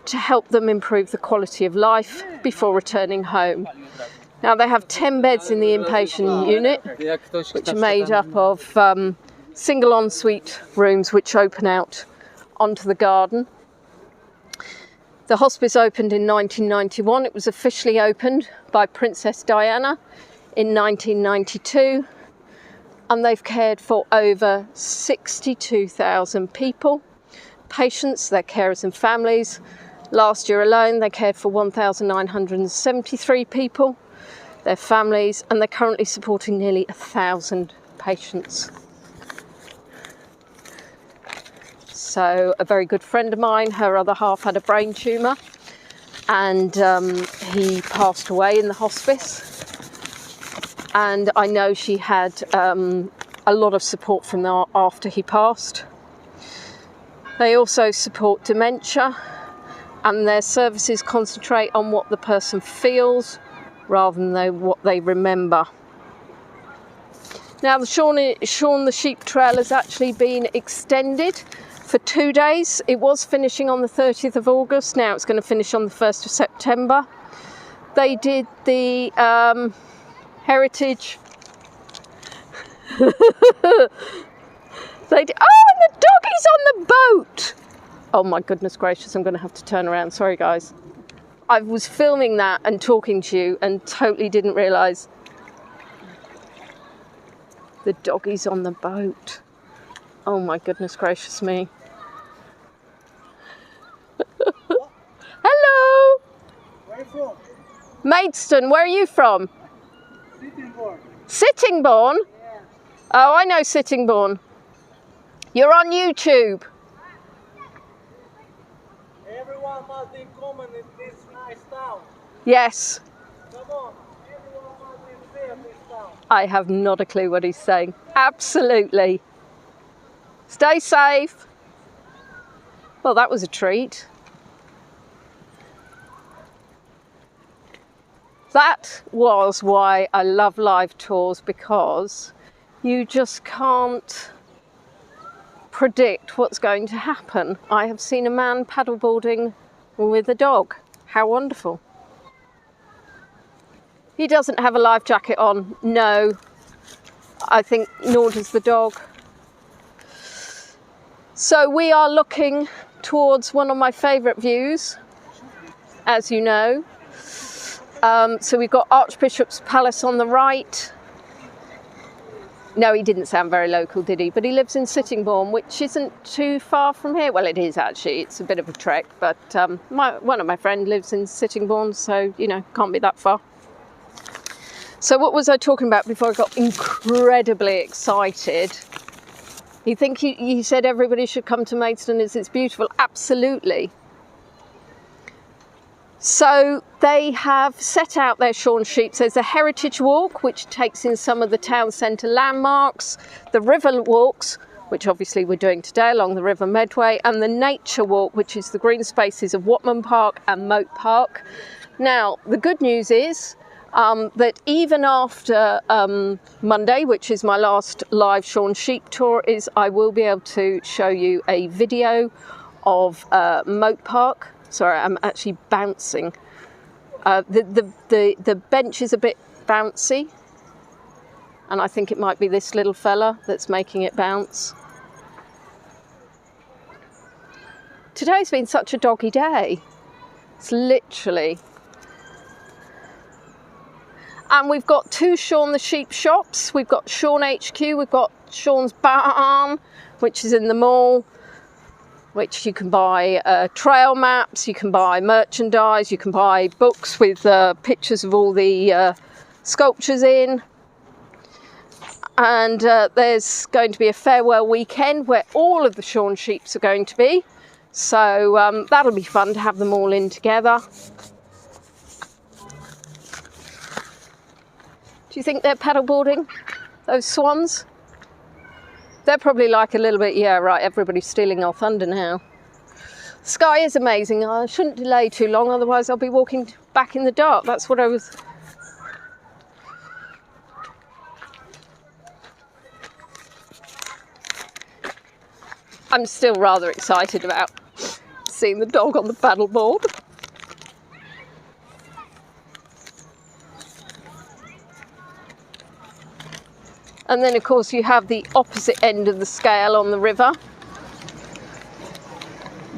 to help them improve the quality of life before returning home. Now, they have 10 beds in the inpatient unit, which are made up of single ensuite rooms which open out onto the garden. The hospice opened in 1991. It was officially opened by Princess Diana in 1992, and they've cared for over 62,000 people, patients, their carers and families. Last year alone, they cared for 1,973 people, their families, and they're currently supporting nearly 1,000 patients. So a very good friend of mine, her other half had a brain tumour, and he passed away in the hospice. And I know she had a lot of support from there after he passed. They also support dementia, and their services concentrate on what the person feels rather than what they remember. Now, the Shaun the Sheep Trail has actually been extended for 2 days. It was finishing on the 30th of August. Now it's going to finish on the 1st of September. they did the heritage. They did, oh, and the doggy's on the boat. Oh my goodness gracious, I'm going to have to turn around. Sorry, guys. I was filming that and talking to you and totally didn't realise the doggy's on the boat. Oh my goodness gracious me. Hello. Where are you from? Maidstone, where are you from? Sittingbourne. Sittingbourne? Yeah. Oh, I know Sittingbourne. You're on YouTube. Everyone must in common in this nice town. Yes. Come on. Everyone must be fair in this town. I have not a clue what he's saying. Absolutely. Stay safe. Well, that was a treat. That was why I love live tours, because you just can't predict what's going to happen. I have seen a man paddleboarding with a dog. How wonderful. He doesn't have a life jacket on. No, I think nor does the dog. So we are looking towards one of my favourite views, as you know. So we've got Archbishop's Palace on the right. No, he didn't sound very local, did he? But he lives in Sittingbourne, which isn't too far from here. Well, it is actually. It's a bit of a trek, but one of my friends lives in Sittingbourne, so, you know, can't be that far. So what was I talking about before I got incredibly excited? He said everybody should come to Maidstone as it's beautiful. Absolutely. So they have set out their Shaun Sheep. There's a heritage walk, which takes in some of the town centre landmarks, the river walks, which obviously we're doing today along the River Medway, and the nature walk, which is the green spaces of Watman Park and Moat Park. Now, the good news is that even after Monday, which is my last live Shaun Sheep tour, I will be able to show you a video of Moat Park. Sorry, I'm actually bouncing. The bench is a bit bouncy, and I think it might be this little fella that's making it bounce. Today's been such a doggy day. It's literally. And we've got two Shaun the Sheep shops. We've got Shaun HQ, we've got Shaun's Barn, which is in the mall, which you can buy trail maps, you can buy merchandise, you can buy books with pictures of all the sculptures in. And there's going to be a farewell weekend where all of the Shaun Sheeps are going to be. So that'll be fun to have them all in together. Do you think they're paddleboarding, those swans? They're probably like a little bit, yeah, right, everybody's stealing our thunder now. The sky is amazing. I shouldn't delay too long, otherwise I'll be walking back in the dark. That's what I was... I'm still rather excited about seeing the dog on the paddleboard. And then, of course, you have the opposite end of the scale on the river.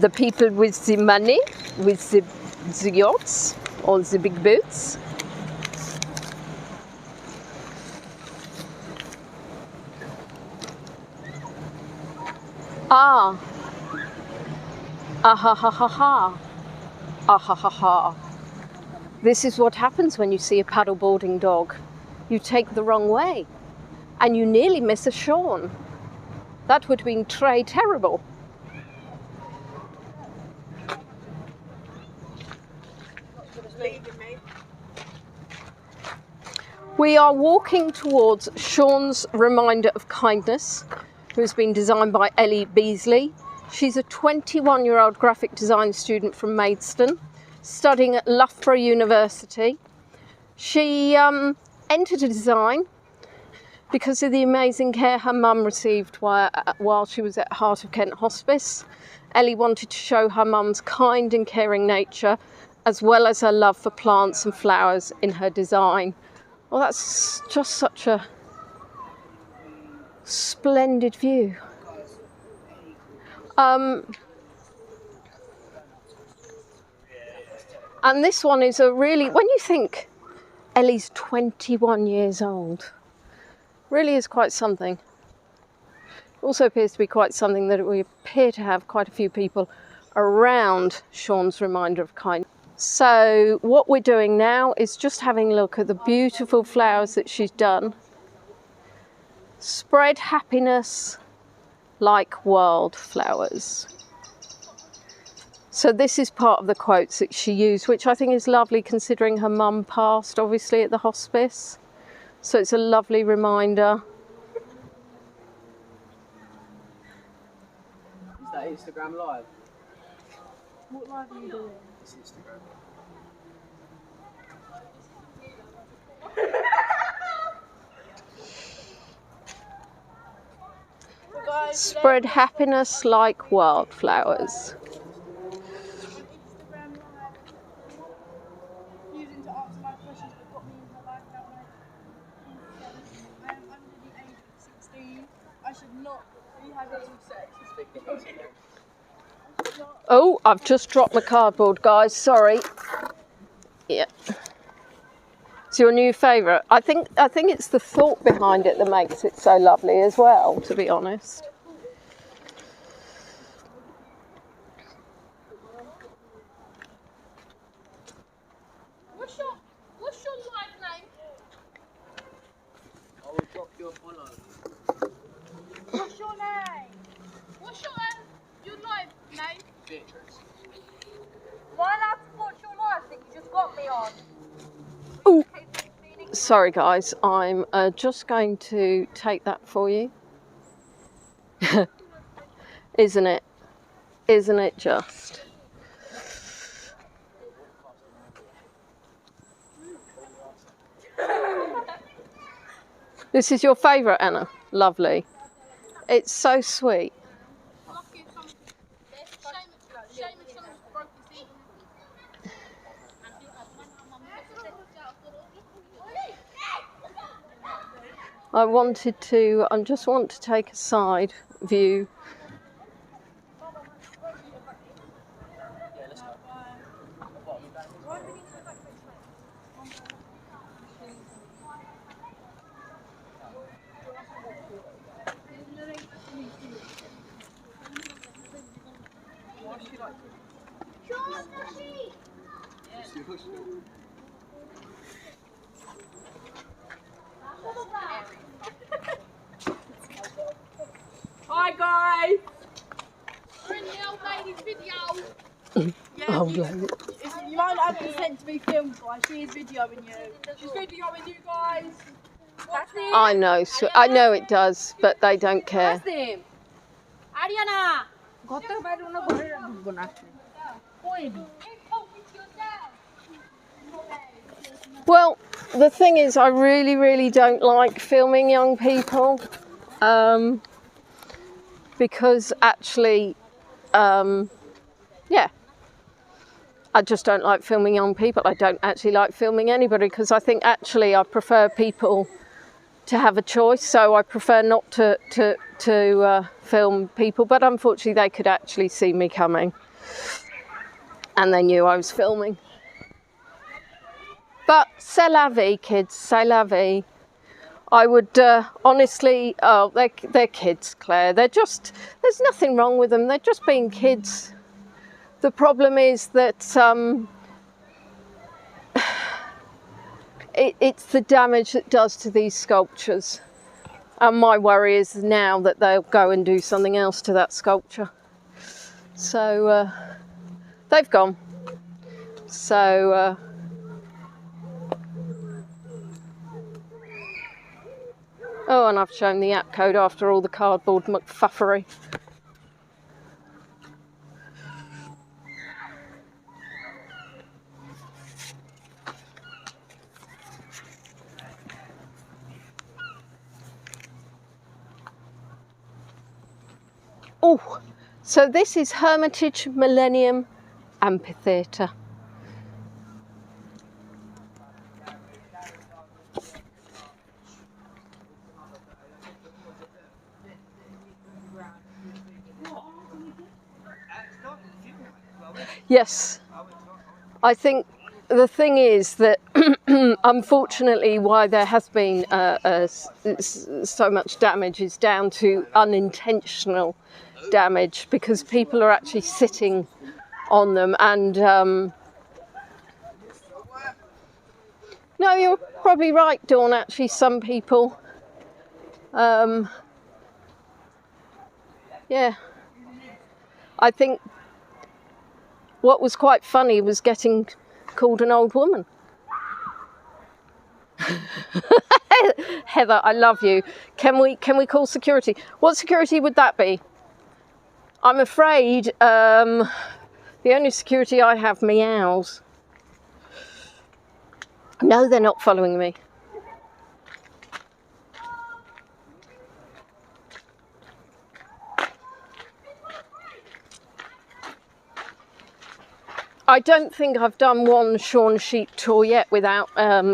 The people with the money, with the yachts, or the big boats. Ah. Ah ha ha ha ha. Ah ha ha ha. This is what happens when you see a paddleboarding dog. You take the wrong way. And you nearly miss a Shaun. That would have been terrible. We are walking towards Shaun's Reminder of Kindness, who has been designed by Ellie Beasley. She's a 21-year-old graphic design student from Maidstone, studying at Loughborough University. She entered a design because of the amazing care her mum received while she was at Heart of Kent Hospice. Ellie wanted to show her mum's kind and caring nature as well as her love for plants and flowers in her design. Well, that's just such a splendid view. And this one is a really, when you think Ellie's 21 years old, really is quite something. Also appears to be quite something that we appear to have quite a few people around Shaun's reminder of kindness. So what we're doing now is just having a look at the beautiful flowers that she's done. Spread happiness like wildflowers. So this is part of the quotes that she used, which I think is lovely considering her mum passed obviously at the hospice. So it's a lovely reminder. Is that Instagram live? What live are you doing? It's Instagram. Spread happiness like wildflowers. Instagram live. Using to answer my questions that got me in her life that night. I am under the age of 16. I should not be having sex. Oh, I've just dropped my cardboard, guys. Sorry. Yeah. It's your new favourite. I think it's the thought behind it that makes it so lovely as well, to be honest. What's your live name? I will drop your follow. What's your name? What's your live name? Beatrice. Why not watch your live that you just got me on? Oh, sorry guys, I'm just going to take that for you. Isn't it? Isn't it just? This is your favourite, Anna? Lovely. It's so sweet. I just want to take a side view. Yeah, let's go. Shaun the Sheep! Hi guys! We're in the old lady's video. Oh, lady. You might not have consent to be filmed, guys. She is videoing you. She's videoing you guys. That's him. I know it does, but they don't care. That's him. Ariana. Well, the thing is, I really don't like filming young people, because actually, yeah, I just don't like filming young people. I don't actually like filming anybody because I think actually I prefer people to have a choice. So I prefer not to film people, but unfortunately they could actually see me coming and they knew I was filming. But c'est la vie, kids, c'est la vie. I would honestly, oh, they're kids, Claire. There's nothing wrong with them. They're just being kids. The problem is that it's the damage it does to these sculptures. And my worry is now that they'll go and do something else to that sculpture. So they've gone. So oh, and I've shown the app code after all the cardboard McFuffery. Oh, so this is Hermitage Millennium Amphitheatre. Yes, I think the thing is that unfortunately why there has been so much damage is down to unintentional damage, because people are actually sitting on them. And no, you're probably right, Dawn. Actually, some people yeah, I think what was quite funny was getting called an old woman. Heather, I love you. Can we call security? What security would that be? I'm afraid the only security I have meows. No, they're not following me. I don't think I've done one Shaun the Sheep tour yet without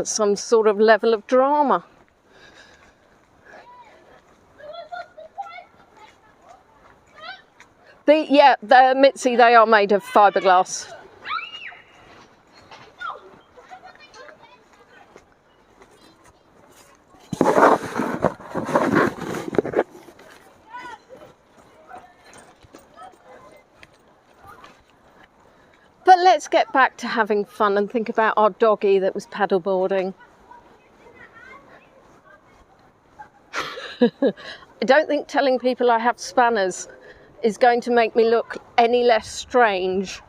some sort of level of drama. The Mitzi, they are made of fiberglass. But let's get back to having fun and think about our doggy that was paddleboarding. I don't think telling people I have spanners is going to make me look any less strange.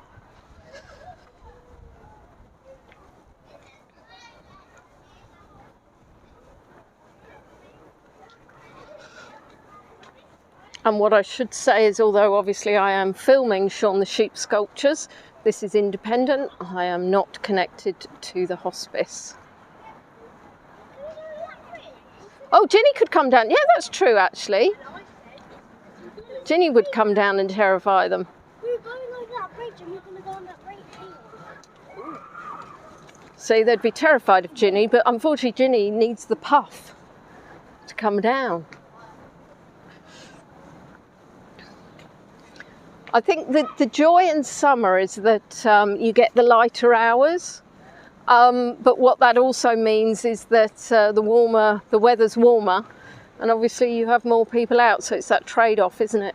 And what I should say is, although obviously I am filming Shaun the Sheep sculptures, this is independent. I am not connected to the hospice. Oh, Ginny could come down. Yeah, that's true, actually. Ginny would come down and terrify them. We're going over that bridge and we're going to go on that bridge here. See, they'd be terrified of Ginny, but unfortunately Ginny needs the puff to come down. I think that the joy in summer is that you get the lighter hours, but what that also means is that the weather's warmer, and obviously you have more people out, so it's that trade-off, isn't it?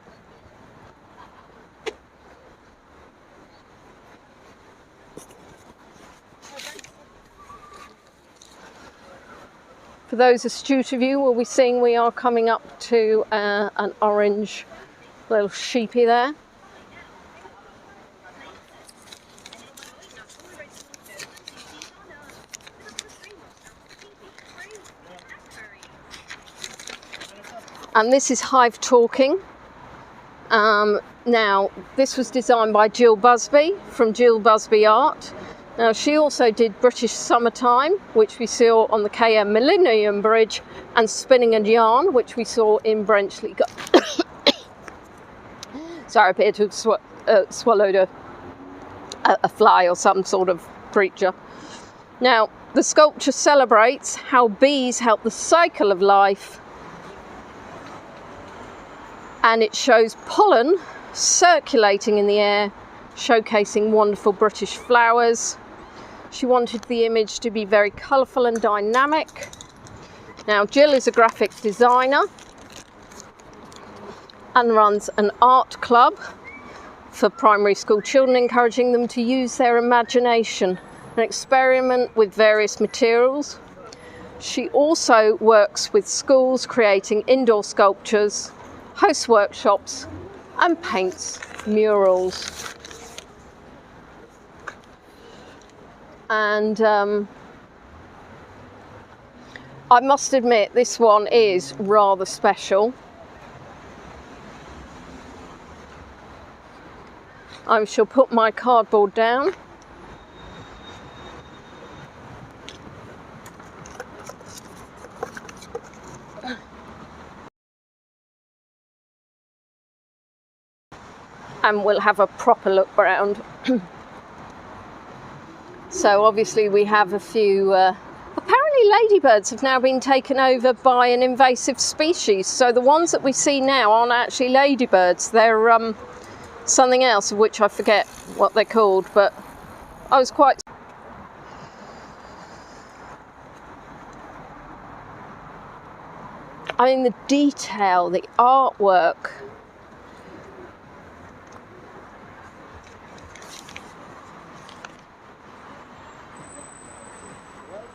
For those astute of you, will be seeing we are coming up to an orange little sheepy there. And this is Hive Talking. Now, this was designed by Jill Busby from Jill Busby Art. Now, she also did British Summertime, which we saw on the KM Millennium Bridge, and Spinning and Yarn, which we saw in Brenchley. Sorry, I appear to have swallowed a fly or some sort of creature. Now, the sculpture celebrates how bees help the cycle of life, and it shows pollen circulating in the air, showcasing wonderful British flowers. She wanted the image to be very colourful and dynamic. Now, Jill is a graphic designer and runs an art club for primary school children, encouraging them to use their imagination and experiment with various materials. She also works with schools creating indoor sculptures, hosts workshops and paints murals. And I must admit, this one is rather special. I shall put my cardboard down. And we'll have a proper look round. So obviously we have a few, apparently ladybirds have now been taken over by an invasive species. So the ones that we see now aren't actually ladybirds, they're something else, of which I forget what they're called, but I was quite... I mean, the detail, the artwork.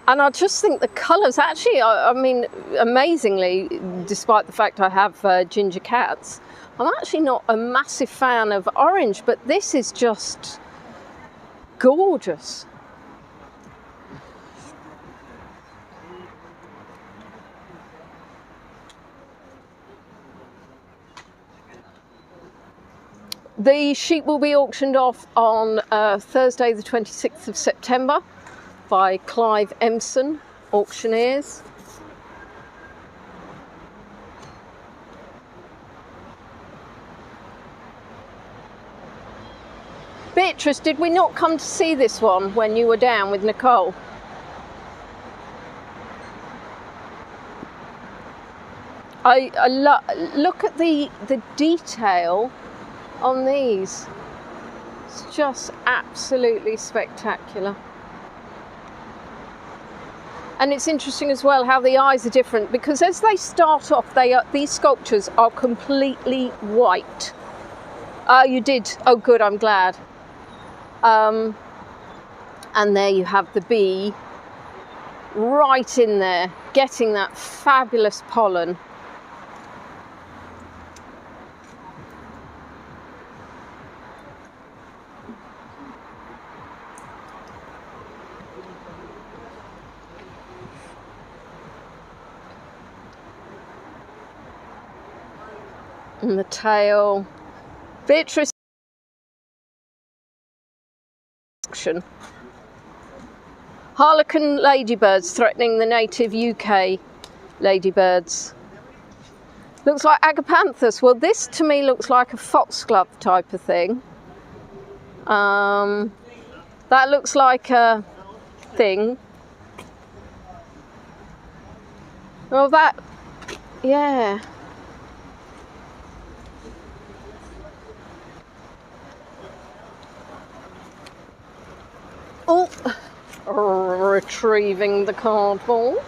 And I just think the colours, actually, I mean, amazingly, despite the fact I have ginger cats, I'm actually not a massive fan of orange, but this is just gorgeous. The sheep will be auctioned off on Thursday the 26th of September by Clive Empson Auctioneers. Beatrice, did we not come to see this one when you were down with Nicole? Look at the detail on these. It's just absolutely spectacular. And it's interesting as well how the eyes are different, because as they start off, these sculptures are completely white. Oh, you did? Oh, good, I'm glad. And there you have the bee right in there, getting that fabulous pollen. And the tail. Beatrice. Harlequin ladybirds threatening the native UK ladybirds. Looks like Agapanthus. Well, this to me looks like a foxglove type of thing. That looks like a thing. Well, that, yeah. Oh, retrieving the cardboard.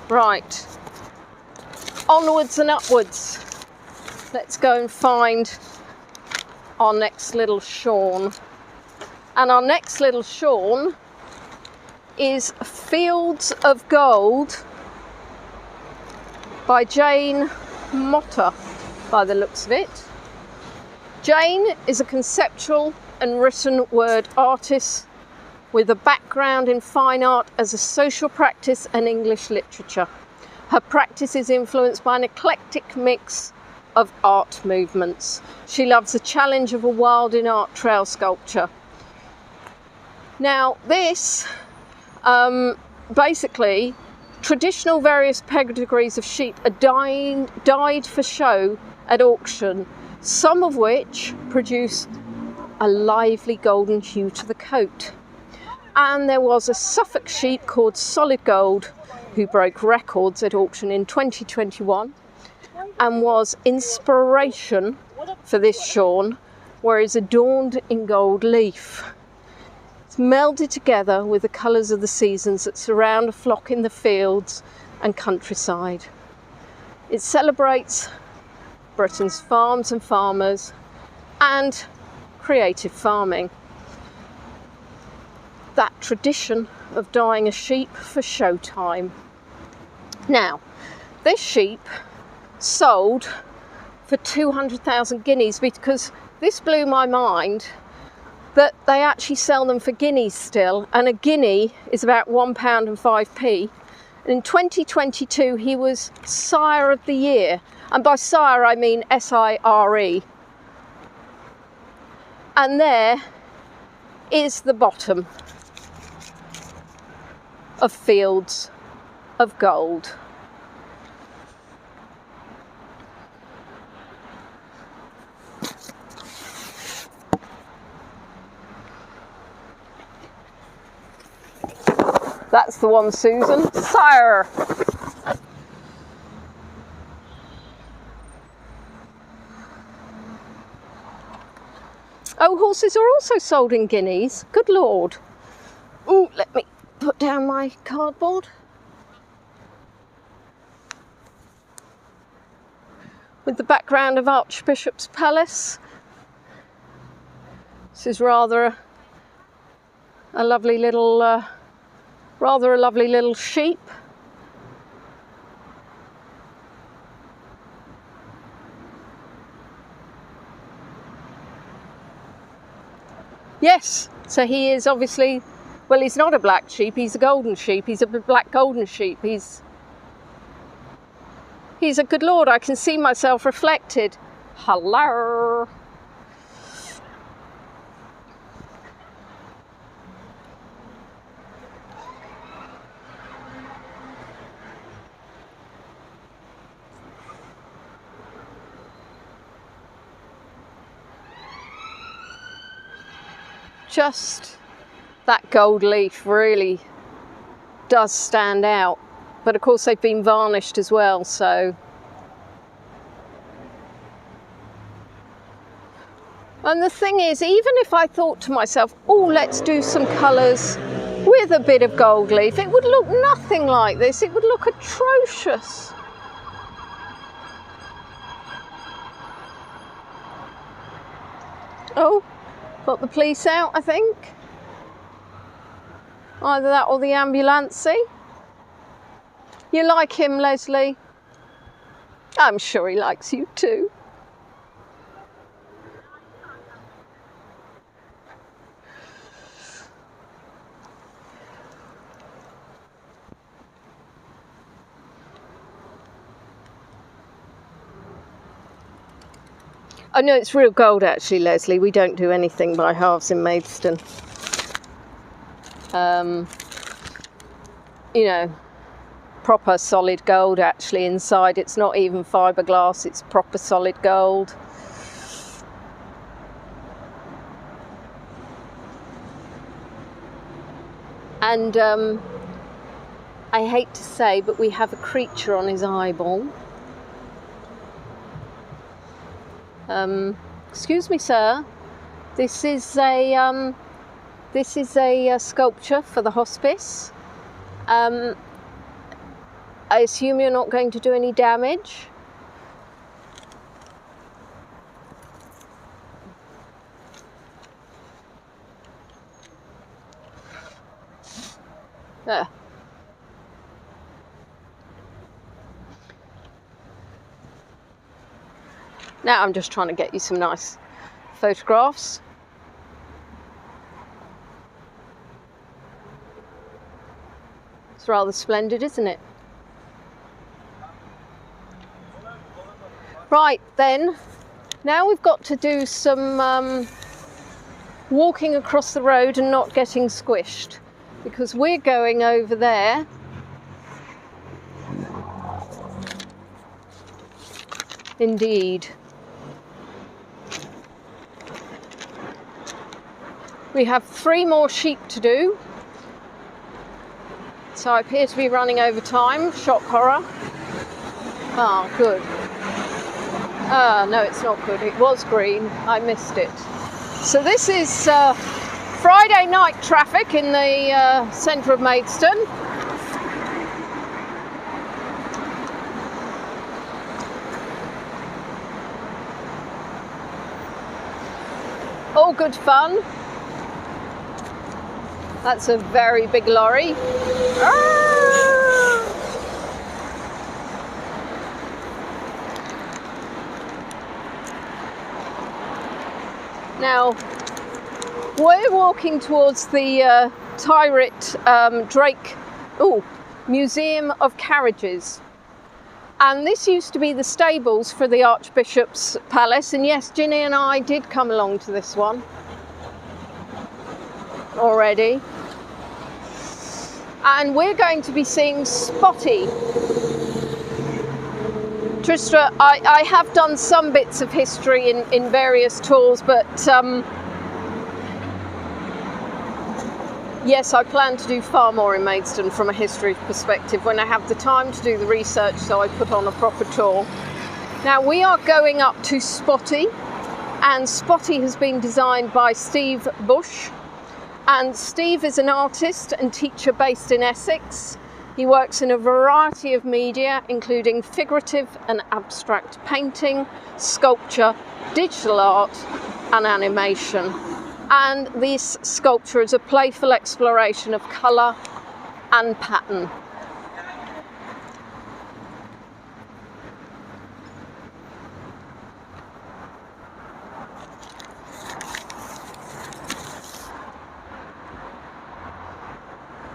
Right, onwards and upwards. Let's go and find our next little Shaun. And our next little Shaun is Fields of Gold by Jane Motter, by the looks of it. Jane is a conceptual and written word artist with a background in fine art as a social practice and English literature. Her practice is influenced by an eclectic mix of art movements. She loves the challenge of a wild in art trail sculpture. Now this, basically, traditional various pedigrees of sheep are dyed for show at auction, some of which produce a lively golden hue to the coat. And there was a Suffolk sheep called Solid Gold who broke records at auction in 2021 and was inspiration for this Shaun, where it's adorned in gold leaf. It's melded together with the colours of the seasons that surround a flock in the fields and countryside. It celebrates Britain's farms and farmers and creative farming. That tradition of dyeing a sheep for showtime. Now, this sheep sold for 200,000 guineas, because this blew my mind that they actually sell them for guineas still, and a guinea is about £1.05. And in 2022 he was Sire of the Year, and by sire I mean S-I-R-E. And there is the bottom of Fields of Gold. That's the one, Susan. Sire. Oh, horses are also sold in guineas. Good Lord. Ooh, let me put down my cardboard. With the background of Archbishop's Palace. This is rather a lovely little, sheep. Yes, so he is obviously, well, he's not a black sheep, he's a golden sheep. He's a black golden sheep. He's a good Lord. I can see myself reflected. Hello. Just that gold leaf really does stand out, but of course they've been varnished as well, so. And the thing is, even if I thought to myself, oh, let's do some colours with a bit of gold leaf, it would look nothing like this. It would look atrocious. Oh. Got the police out, I think. Either that or the ambulance. You like him, Leslie? I'm sure he likes you too. Oh no, it's real gold actually, Leslie. We don't do anything by halves in Maidstone. You know, proper solid gold actually inside. It's not even fiberglass, it's proper solid gold. And I hate to say, but we have a creature on his eyeball. Excuse me, sir. This is a sculpture for the hospice. I assume you're not going to do any damage. There. Now I'm just trying to get you some nice photographs. It's rather splendid, isn't it? Right then, now we've got to do some walking across the road and not getting squished, because we're going over there. Indeed. We have 3 more sheep to do, so I appear to be running over time. Shock horror. Ah, good. No, it's not good. It was green. I missed it. So this is Friday night traffic in the centre of Maidstone. All good fun. That's a very big lorry. Ah! Now, we're walking towards the Tyrant Drake Museum of Carriages. And this used to be the stables for the Archbishop's Palace. And yes, Ginny and I did come along to this one already. And we're going to be seeing Spotty. Tristra, I have done some bits of history in various tours, but yes, I plan to do far more in Maidstone from a history perspective when I have the time to do the research, so I put on a proper tour. Now we are going up to Spotty, and Spotty has been designed by Steve Bush. And Steve is an artist and teacher based in Essex. He works in a variety of media, including figurative and abstract painting, sculpture, digital art and animation. And this sculpture is a playful exploration of colour and pattern.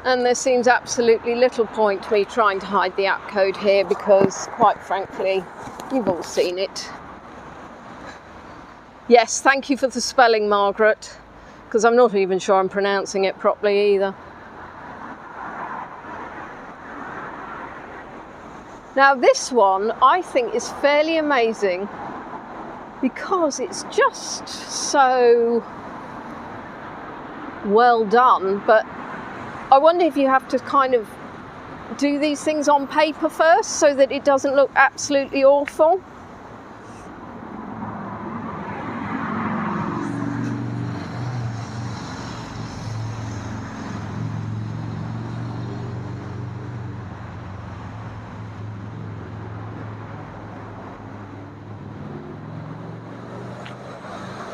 And there seems absolutely little point to me trying to hide the app code here because, quite frankly, you've all seen it. Yes, thank you for the spelling, Margaret, because I'm not even sure I'm pronouncing it properly either. Now this one I think is fairly amazing because it's just so well done, but I wonder if you have to kind of do these things on paper first so that it doesn't look absolutely awful.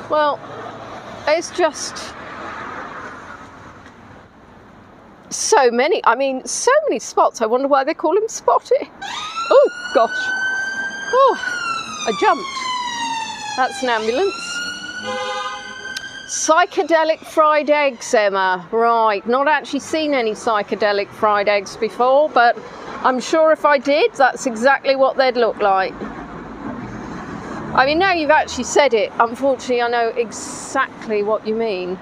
Well, it's just so many, so many spots. I wonder why they call him Spotty. Oh gosh, oh, I jumped. That's an ambulance. Psychedelic fried eggs, Emma. Right, not actually seen any psychedelic fried eggs before, but I'm sure if I did, that's exactly what they'd look like. Now you've actually said it, unfortunately I know exactly what you mean.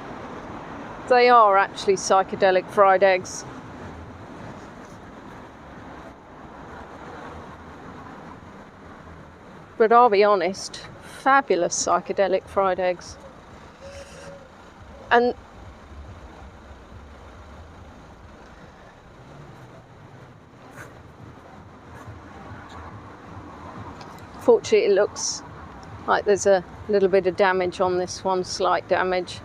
They are actually psychedelic fried eggs. But I'll be honest, fabulous psychedelic fried eggs. And fortunately it looks like there's a little bit of damage on this one, slight damage.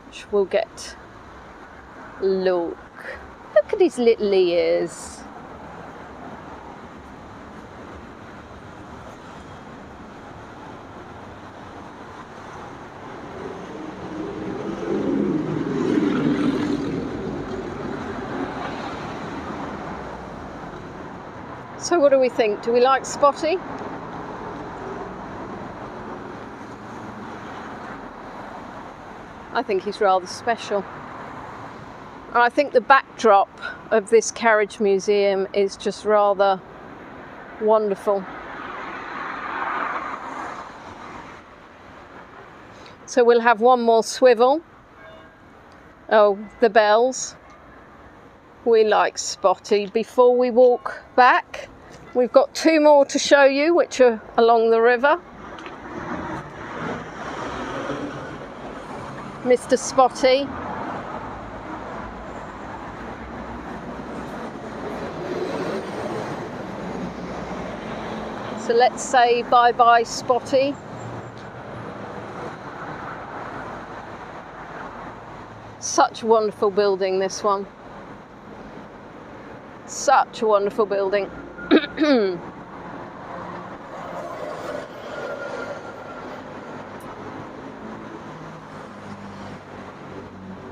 Which we'll get. Look at his little ears. So what do we think? Do we like Spotty? I think he's rather special. And I think the backdrop of this carriage museum is just rather wonderful. So we'll have one more swivel. Oh, the bells. We like Spotty. Before we walk back, we've got two more to show you, which are along the river. Mr. Spotty. So let's say bye-bye, Spotty. Such a wonderful building, this one. Such a wonderful building.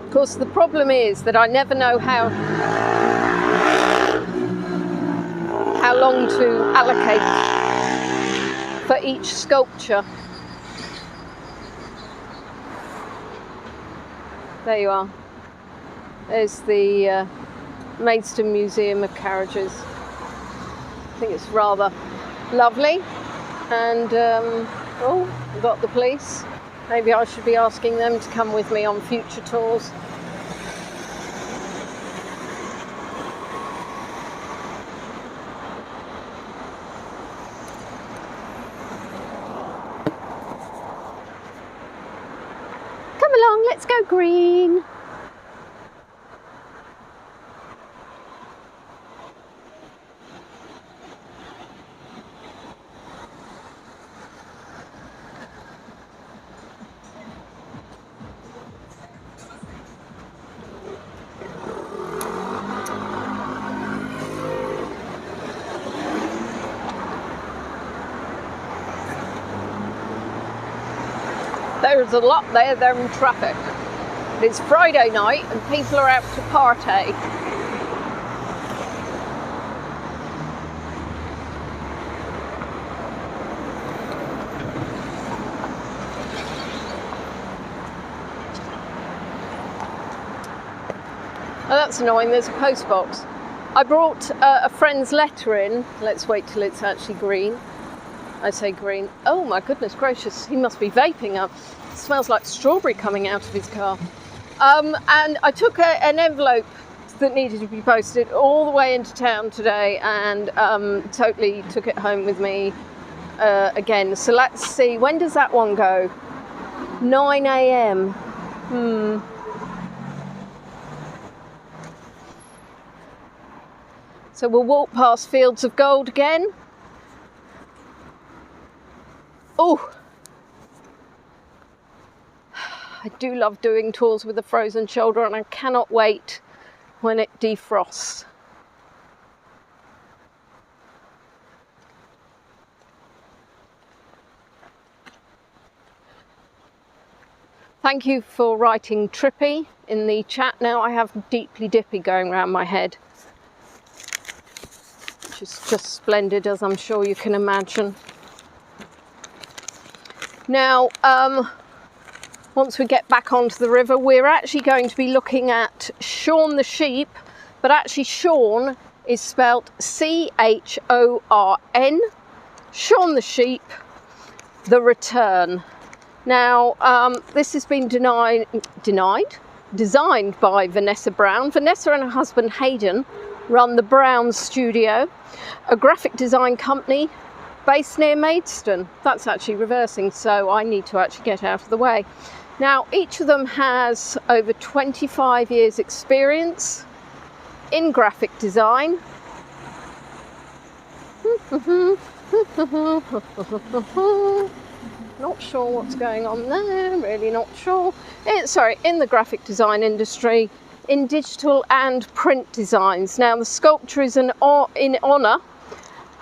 Of course, the problem is that I never know how long to allocate for each sculpture. There you are. There's the Maidstone Museum of Carriages. I think it's rather lovely. And oh, we've got the police. Maybe I should be asking them to come with me on future tours. Come along, let's go green. there's a lot there, they're in traffic. It's Friday night and people are out to party. Oh, that's annoying, there's a post box. I brought a friend's letter in. Let's wait till it's actually green. I say green. Oh my goodness gracious, he must be vaping up. It smells like strawberry coming out of his car. And I took an envelope that needed to be posted all the way into town today and totally took it home with me again. So let's see, when does that one go? 9 a.m. So we'll walk past Fields of Gold again. Oh, I do love doing tours with a frozen shoulder and I cannot wait when it defrosts. Thank you for writing Trippy in the chat. Now I have Deeply Dippy going around my head, which is just splendid, as I'm sure you can imagine. Now, once we get back onto the river, we're actually going to be looking at Shaun the Sheep, but actually Shaun is spelt C-H-O-R-N. Shaun the Sheep, The Return. Now, this has been designed by Vanessa Brown. Vanessa and her husband Hayden run the Brown Studio, a graphic design company based near Maidstone. That's actually reversing, so I need to actually get out of the way. Now, each of them has over 25 years experience in graphic design. Not sure what's going on there, really not sure. In the graphic design industry, in digital and print designs. Now, the sculpture is in honour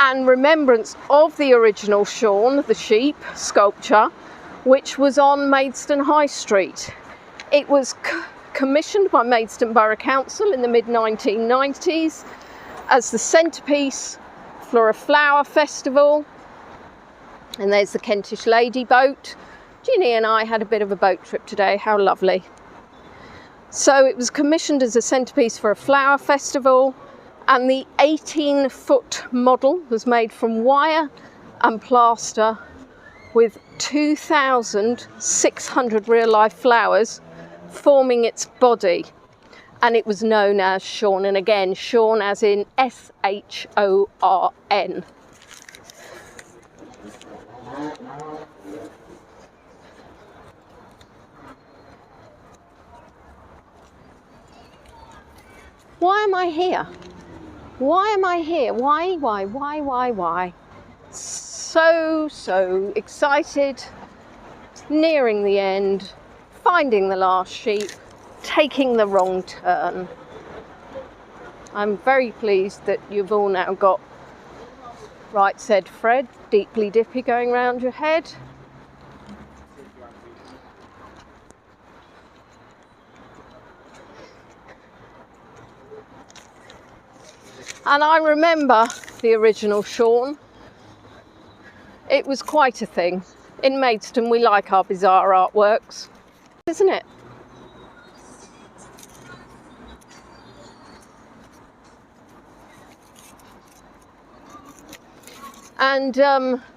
and remembrance of the original Shaun the Sheep sculpture, which was on Maidstone High Street. It was commissioned by Maidstone Borough Council in the mid-1990s as the centrepiece for a flower festival. And there's the Kentish Lady boat. Ginny and I had a bit of a boat trip today, how lovely. So it was commissioned as a centrepiece for a flower festival, and the 18-foot model was made from wire and plaster with 2,600 real-life flowers forming its body. And it was known as Shaun, and again, Shaun as in S-H-O-R-N. Why am I here? Why am I here? Why? So excited, nearing the end, finding the last sheep, taking the wrong turn. I'm very pleased that you've all now got Right Said Fred, Deeply Dippy going round your head. And I remember the original Shaun. It was quite a thing. In Maidstone, we like our bizarre artworks, isn't it? And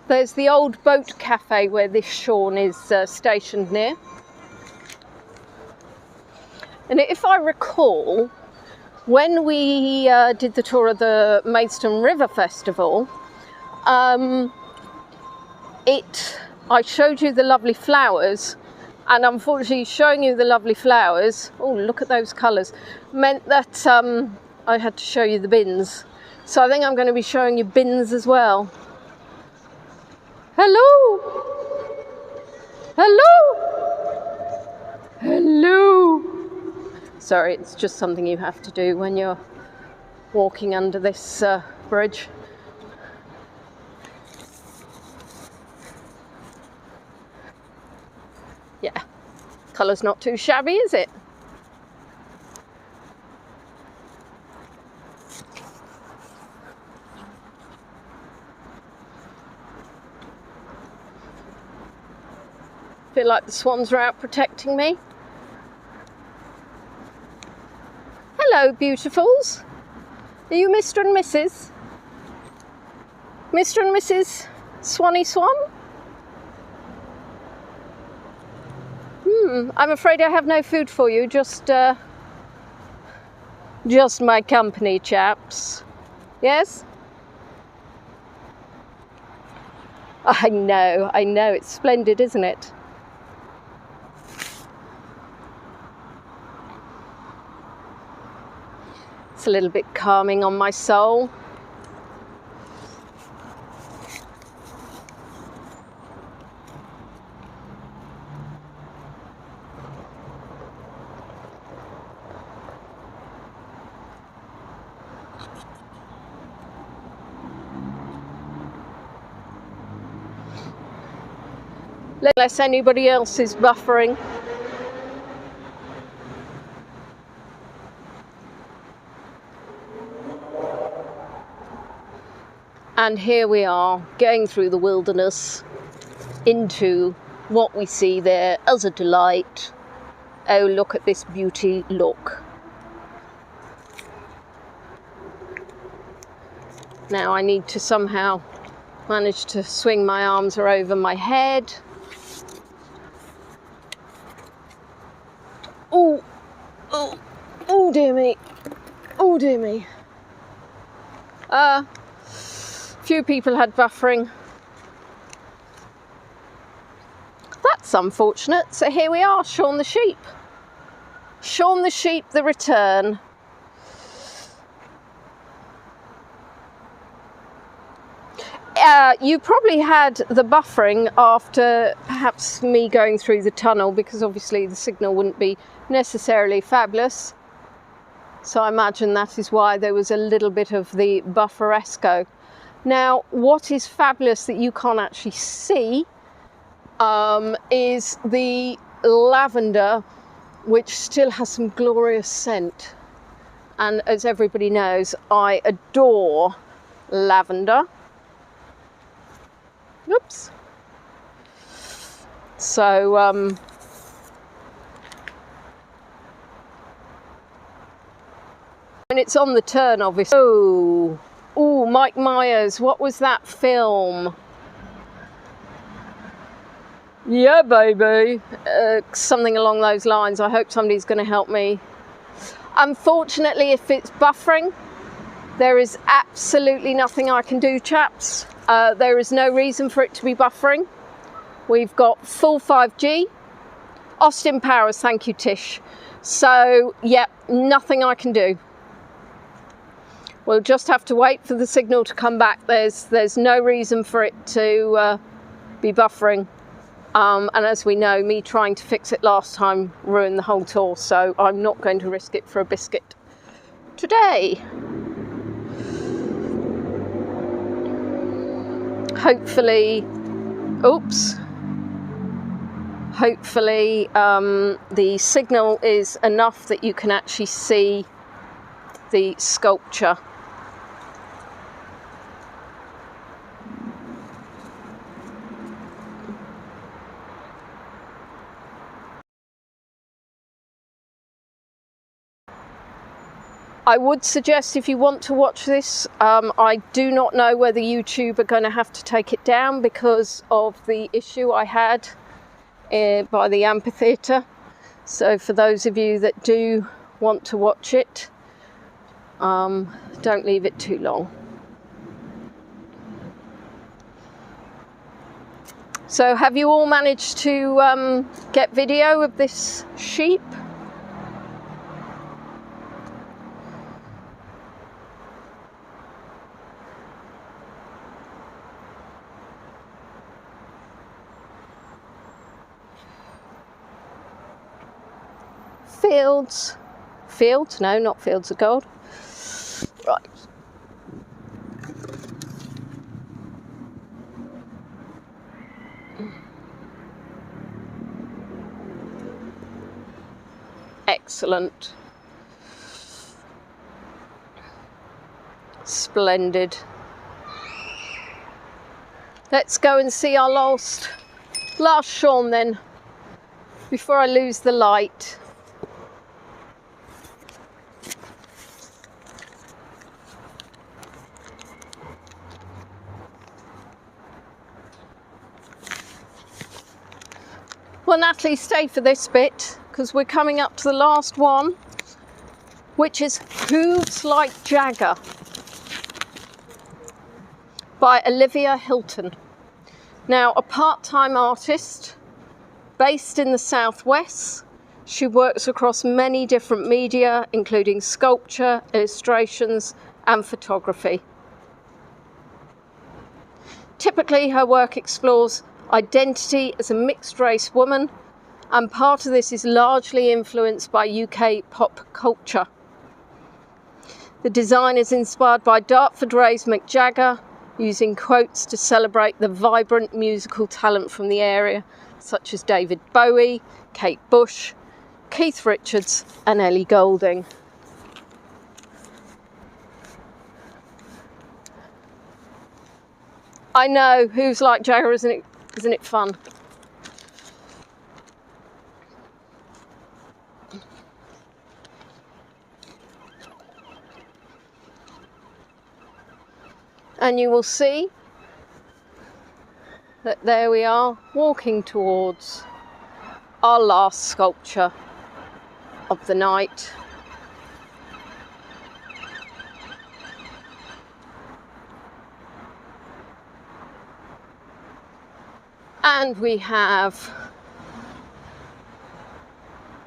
there's the old boat cafe where this Shaun is stationed near. And if I recall, when we did the tour of the Maidstone River Festival, I showed you the lovely flowers, and unfortunately showing you the lovely flowers, oh look at those colours, meant that I had to show you the bins. So I think I'm going to be showing you bins as well. Hello! Hello! Hello! Sorry, it's just something you have to do when you're walking under this bridge. Yeah. Colour's not too shabby, is it? Feel like the swans are out protecting me. Hello, beautifuls. Are you Mr. and Mrs.? Mr. and Mrs. Swanny Swan? I'm afraid I have no food for you, just my company, chaps. Yes? I know, it's splendid, isn't it? It's a little bit calming on my soul. Unless anybody else is buffering. And here we are, going through the wilderness into what we see there as a delight. Oh, look at this beauty, look. Now I need to somehow manage to swing my arms over my head. Oh dear me. Oh dear me. Few people had buffering. That's unfortunate. So here we are, Shaun the Sheep. Shaun the Sheep, the return. You probably had the buffering after perhaps me going through the tunnel, because obviously the signal wouldn't be necessarily fabulous. So I imagine that is why there was a little bit of the bufferesco. Now, what is fabulous that you can't actually see is the lavender, which still has some glorious scent. And as everybody knows, I adore lavender. Oops. So, and it's on the turn, obviously. Oh, Mike Myers, what was that film? Yeah, baby. Something along those lines. I hope somebody's going to help me. Unfortunately, if it's buffering, there is absolutely nothing I can do, chaps. There is no reason for it to be buffering. We've got full 5G. Austin Powers, thank you, Tish. So, yep, nothing I can do. We'll just have to wait for the signal to come back. There's no reason for it to be buffering. And as we know, me trying to fix it last time ruined the whole tour, so I'm not going to risk it for a biscuit today. Hopefully, the signal is enough that you can actually see the sculpture. I would suggest, if you want to watch this, I do not know whether YouTube are going to have to take it down because of the issue I had by the amphitheatre. So for those of you that do want to watch it, don't leave it too long. So have you all managed to get video of this sheep? Fields? No, not fields of gold. Right. excellent. Splendid. Let's go and see our last Shaun then, before I lose the light. Well, Natalie, stay for this bit because we're coming up to the last one, which is Hooves Like Jagger by Olivia Hilton. Now, a part-time artist based in the Southwest, she works across many different media, including sculpture, illustrations, and photography. Typically, her work explores identity as a mixed-race woman, and part of this is largely influenced by UK pop culture. The design is inspired by Dartford Ray's Mick Jagger, using quotes to celebrate the vibrant musical talent from the area, such as David Bowie, Kate Bush, Keith Richards, and Ellie Goulding. I know, Hooves Like Jagger, isn't it fun? And you will see that there we are, walking towards our last sculpture of the night. And we have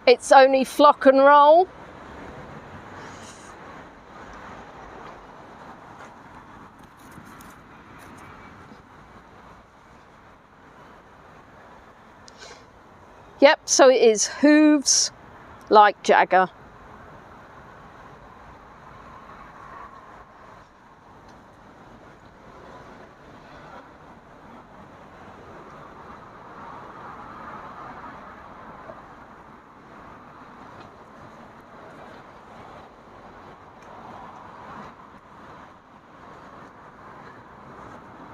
It's Only Flock and Roll. Yep, so it is Hooves Like Jagger.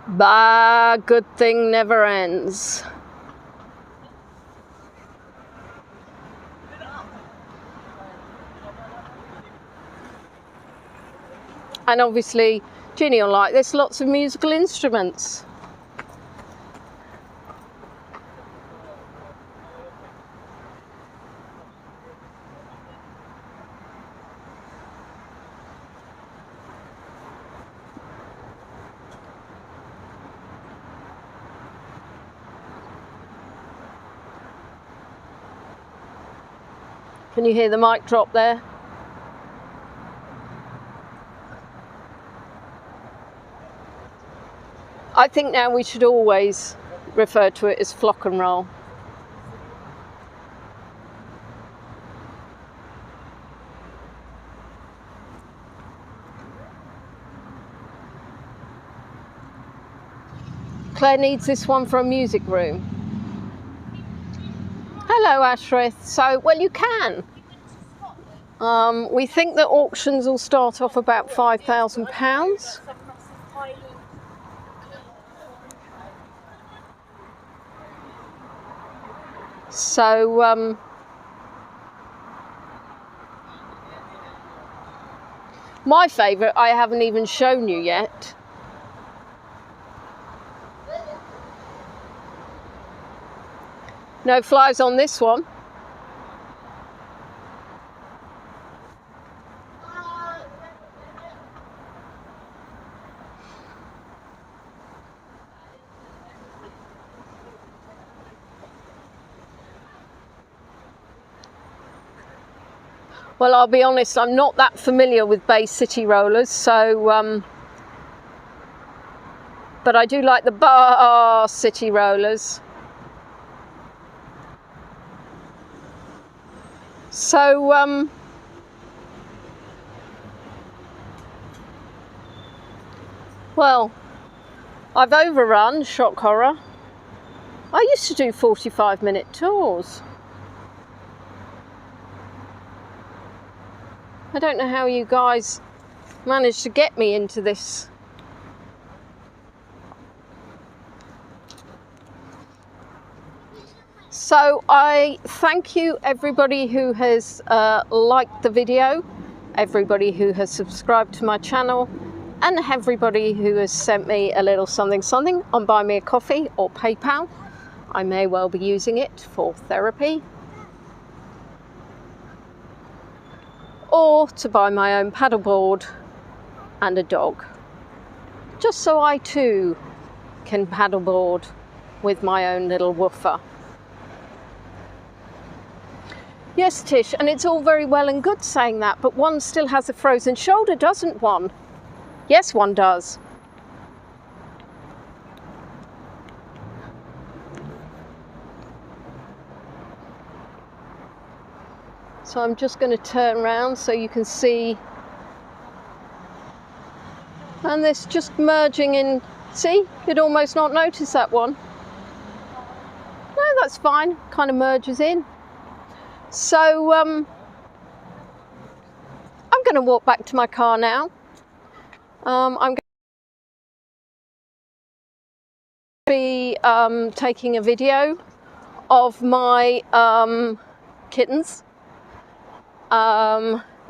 Bah, good thing never ends. And obviously, Ginny will like this, lots of musical instruments. Can you hear the mic drop there? I think now we should always refer to it as flock and roll. Claire needs this one for a music room. Hello, Ashrith. So, well, you can. We think that auctions will start off about £5,000. So, my favourite I haven't even shown you yet. No flies on this one. Well, I'll be honest, I'm not that familiar with Bay City rollers, so but I do like the Bar City rollers. So well, I've overrun, shock horror. I used to do 45-minute tours. I don't know how you guys managed to get me into this. So I thank you everybody who has liked the video, everybody who has subscribed to my channel, and everybody who has sent me a little something on Buy Me a Coffee or PayPal. I may well be using it for therapy or to buy my own paddleboard and a dog, just so I too can paddleboard with my own little woofer. Yes, Tish, and it's all very well and good saying that, but one still has a frozen shoulder, doesn't one? Yes, one does. So I'm just going to turn around so you can see. And this just merging in. See, you'd almost not notice that one. No, that's fine. Kind of merges in. So I'm going to walk back to my car now. I'm going to be taking a video of my kittens.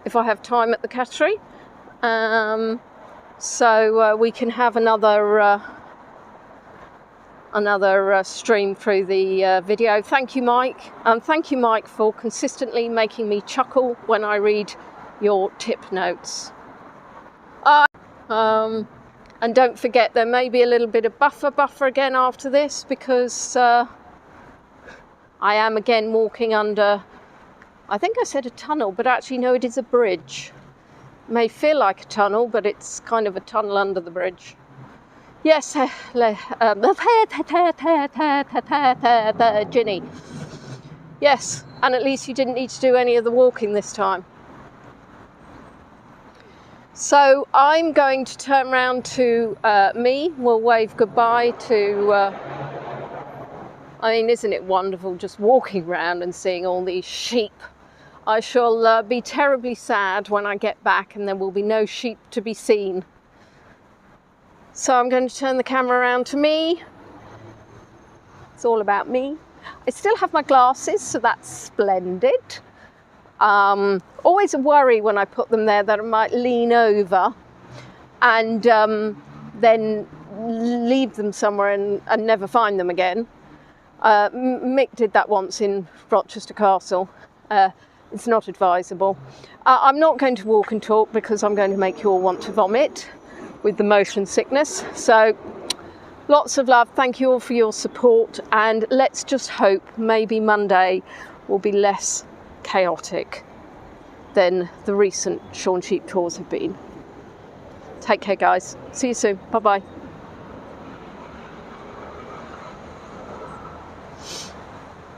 If I have time at the cattery, so we can have another stream through the video. Thank you, Mike, and thank you, Mike, for consistently making me chuckle when I read your tip notes. And don't forget, there may be a little bit of buffer again after this, because I am again walking under, I think I said a tunnel, but actually no, it is a bridge. It may feel like a tunnel, but it's kind of a tunnel under the bridge. Yes, Ginny. Yes, and at least you didn't need to do any of the walking this time. So I'm going to turn around to me. We'll wave goodbye to... I mean, isn't it wonderful just walking around and seeing all these sheep? I shall be terribly sad when I get back and there will be no sheep to be seen. So I'm going to turn the camera around to me. It's all about me. I still have my glasses, so that's splendid. Always a worry when I put them there that I might lean over and then leave them somewhere and never find them again. Mick did that once in Rochester Castle. It's not advisable. I'm not going to walk and talk because I'm going to make you all want to vomit with the motion sickness. So lots of love. Thank you all for your support, and let's just hope maybe Monday will be less chaotic than the recent Shaun Sheep tours have been. Take care, guys. See you soon. Bye bye.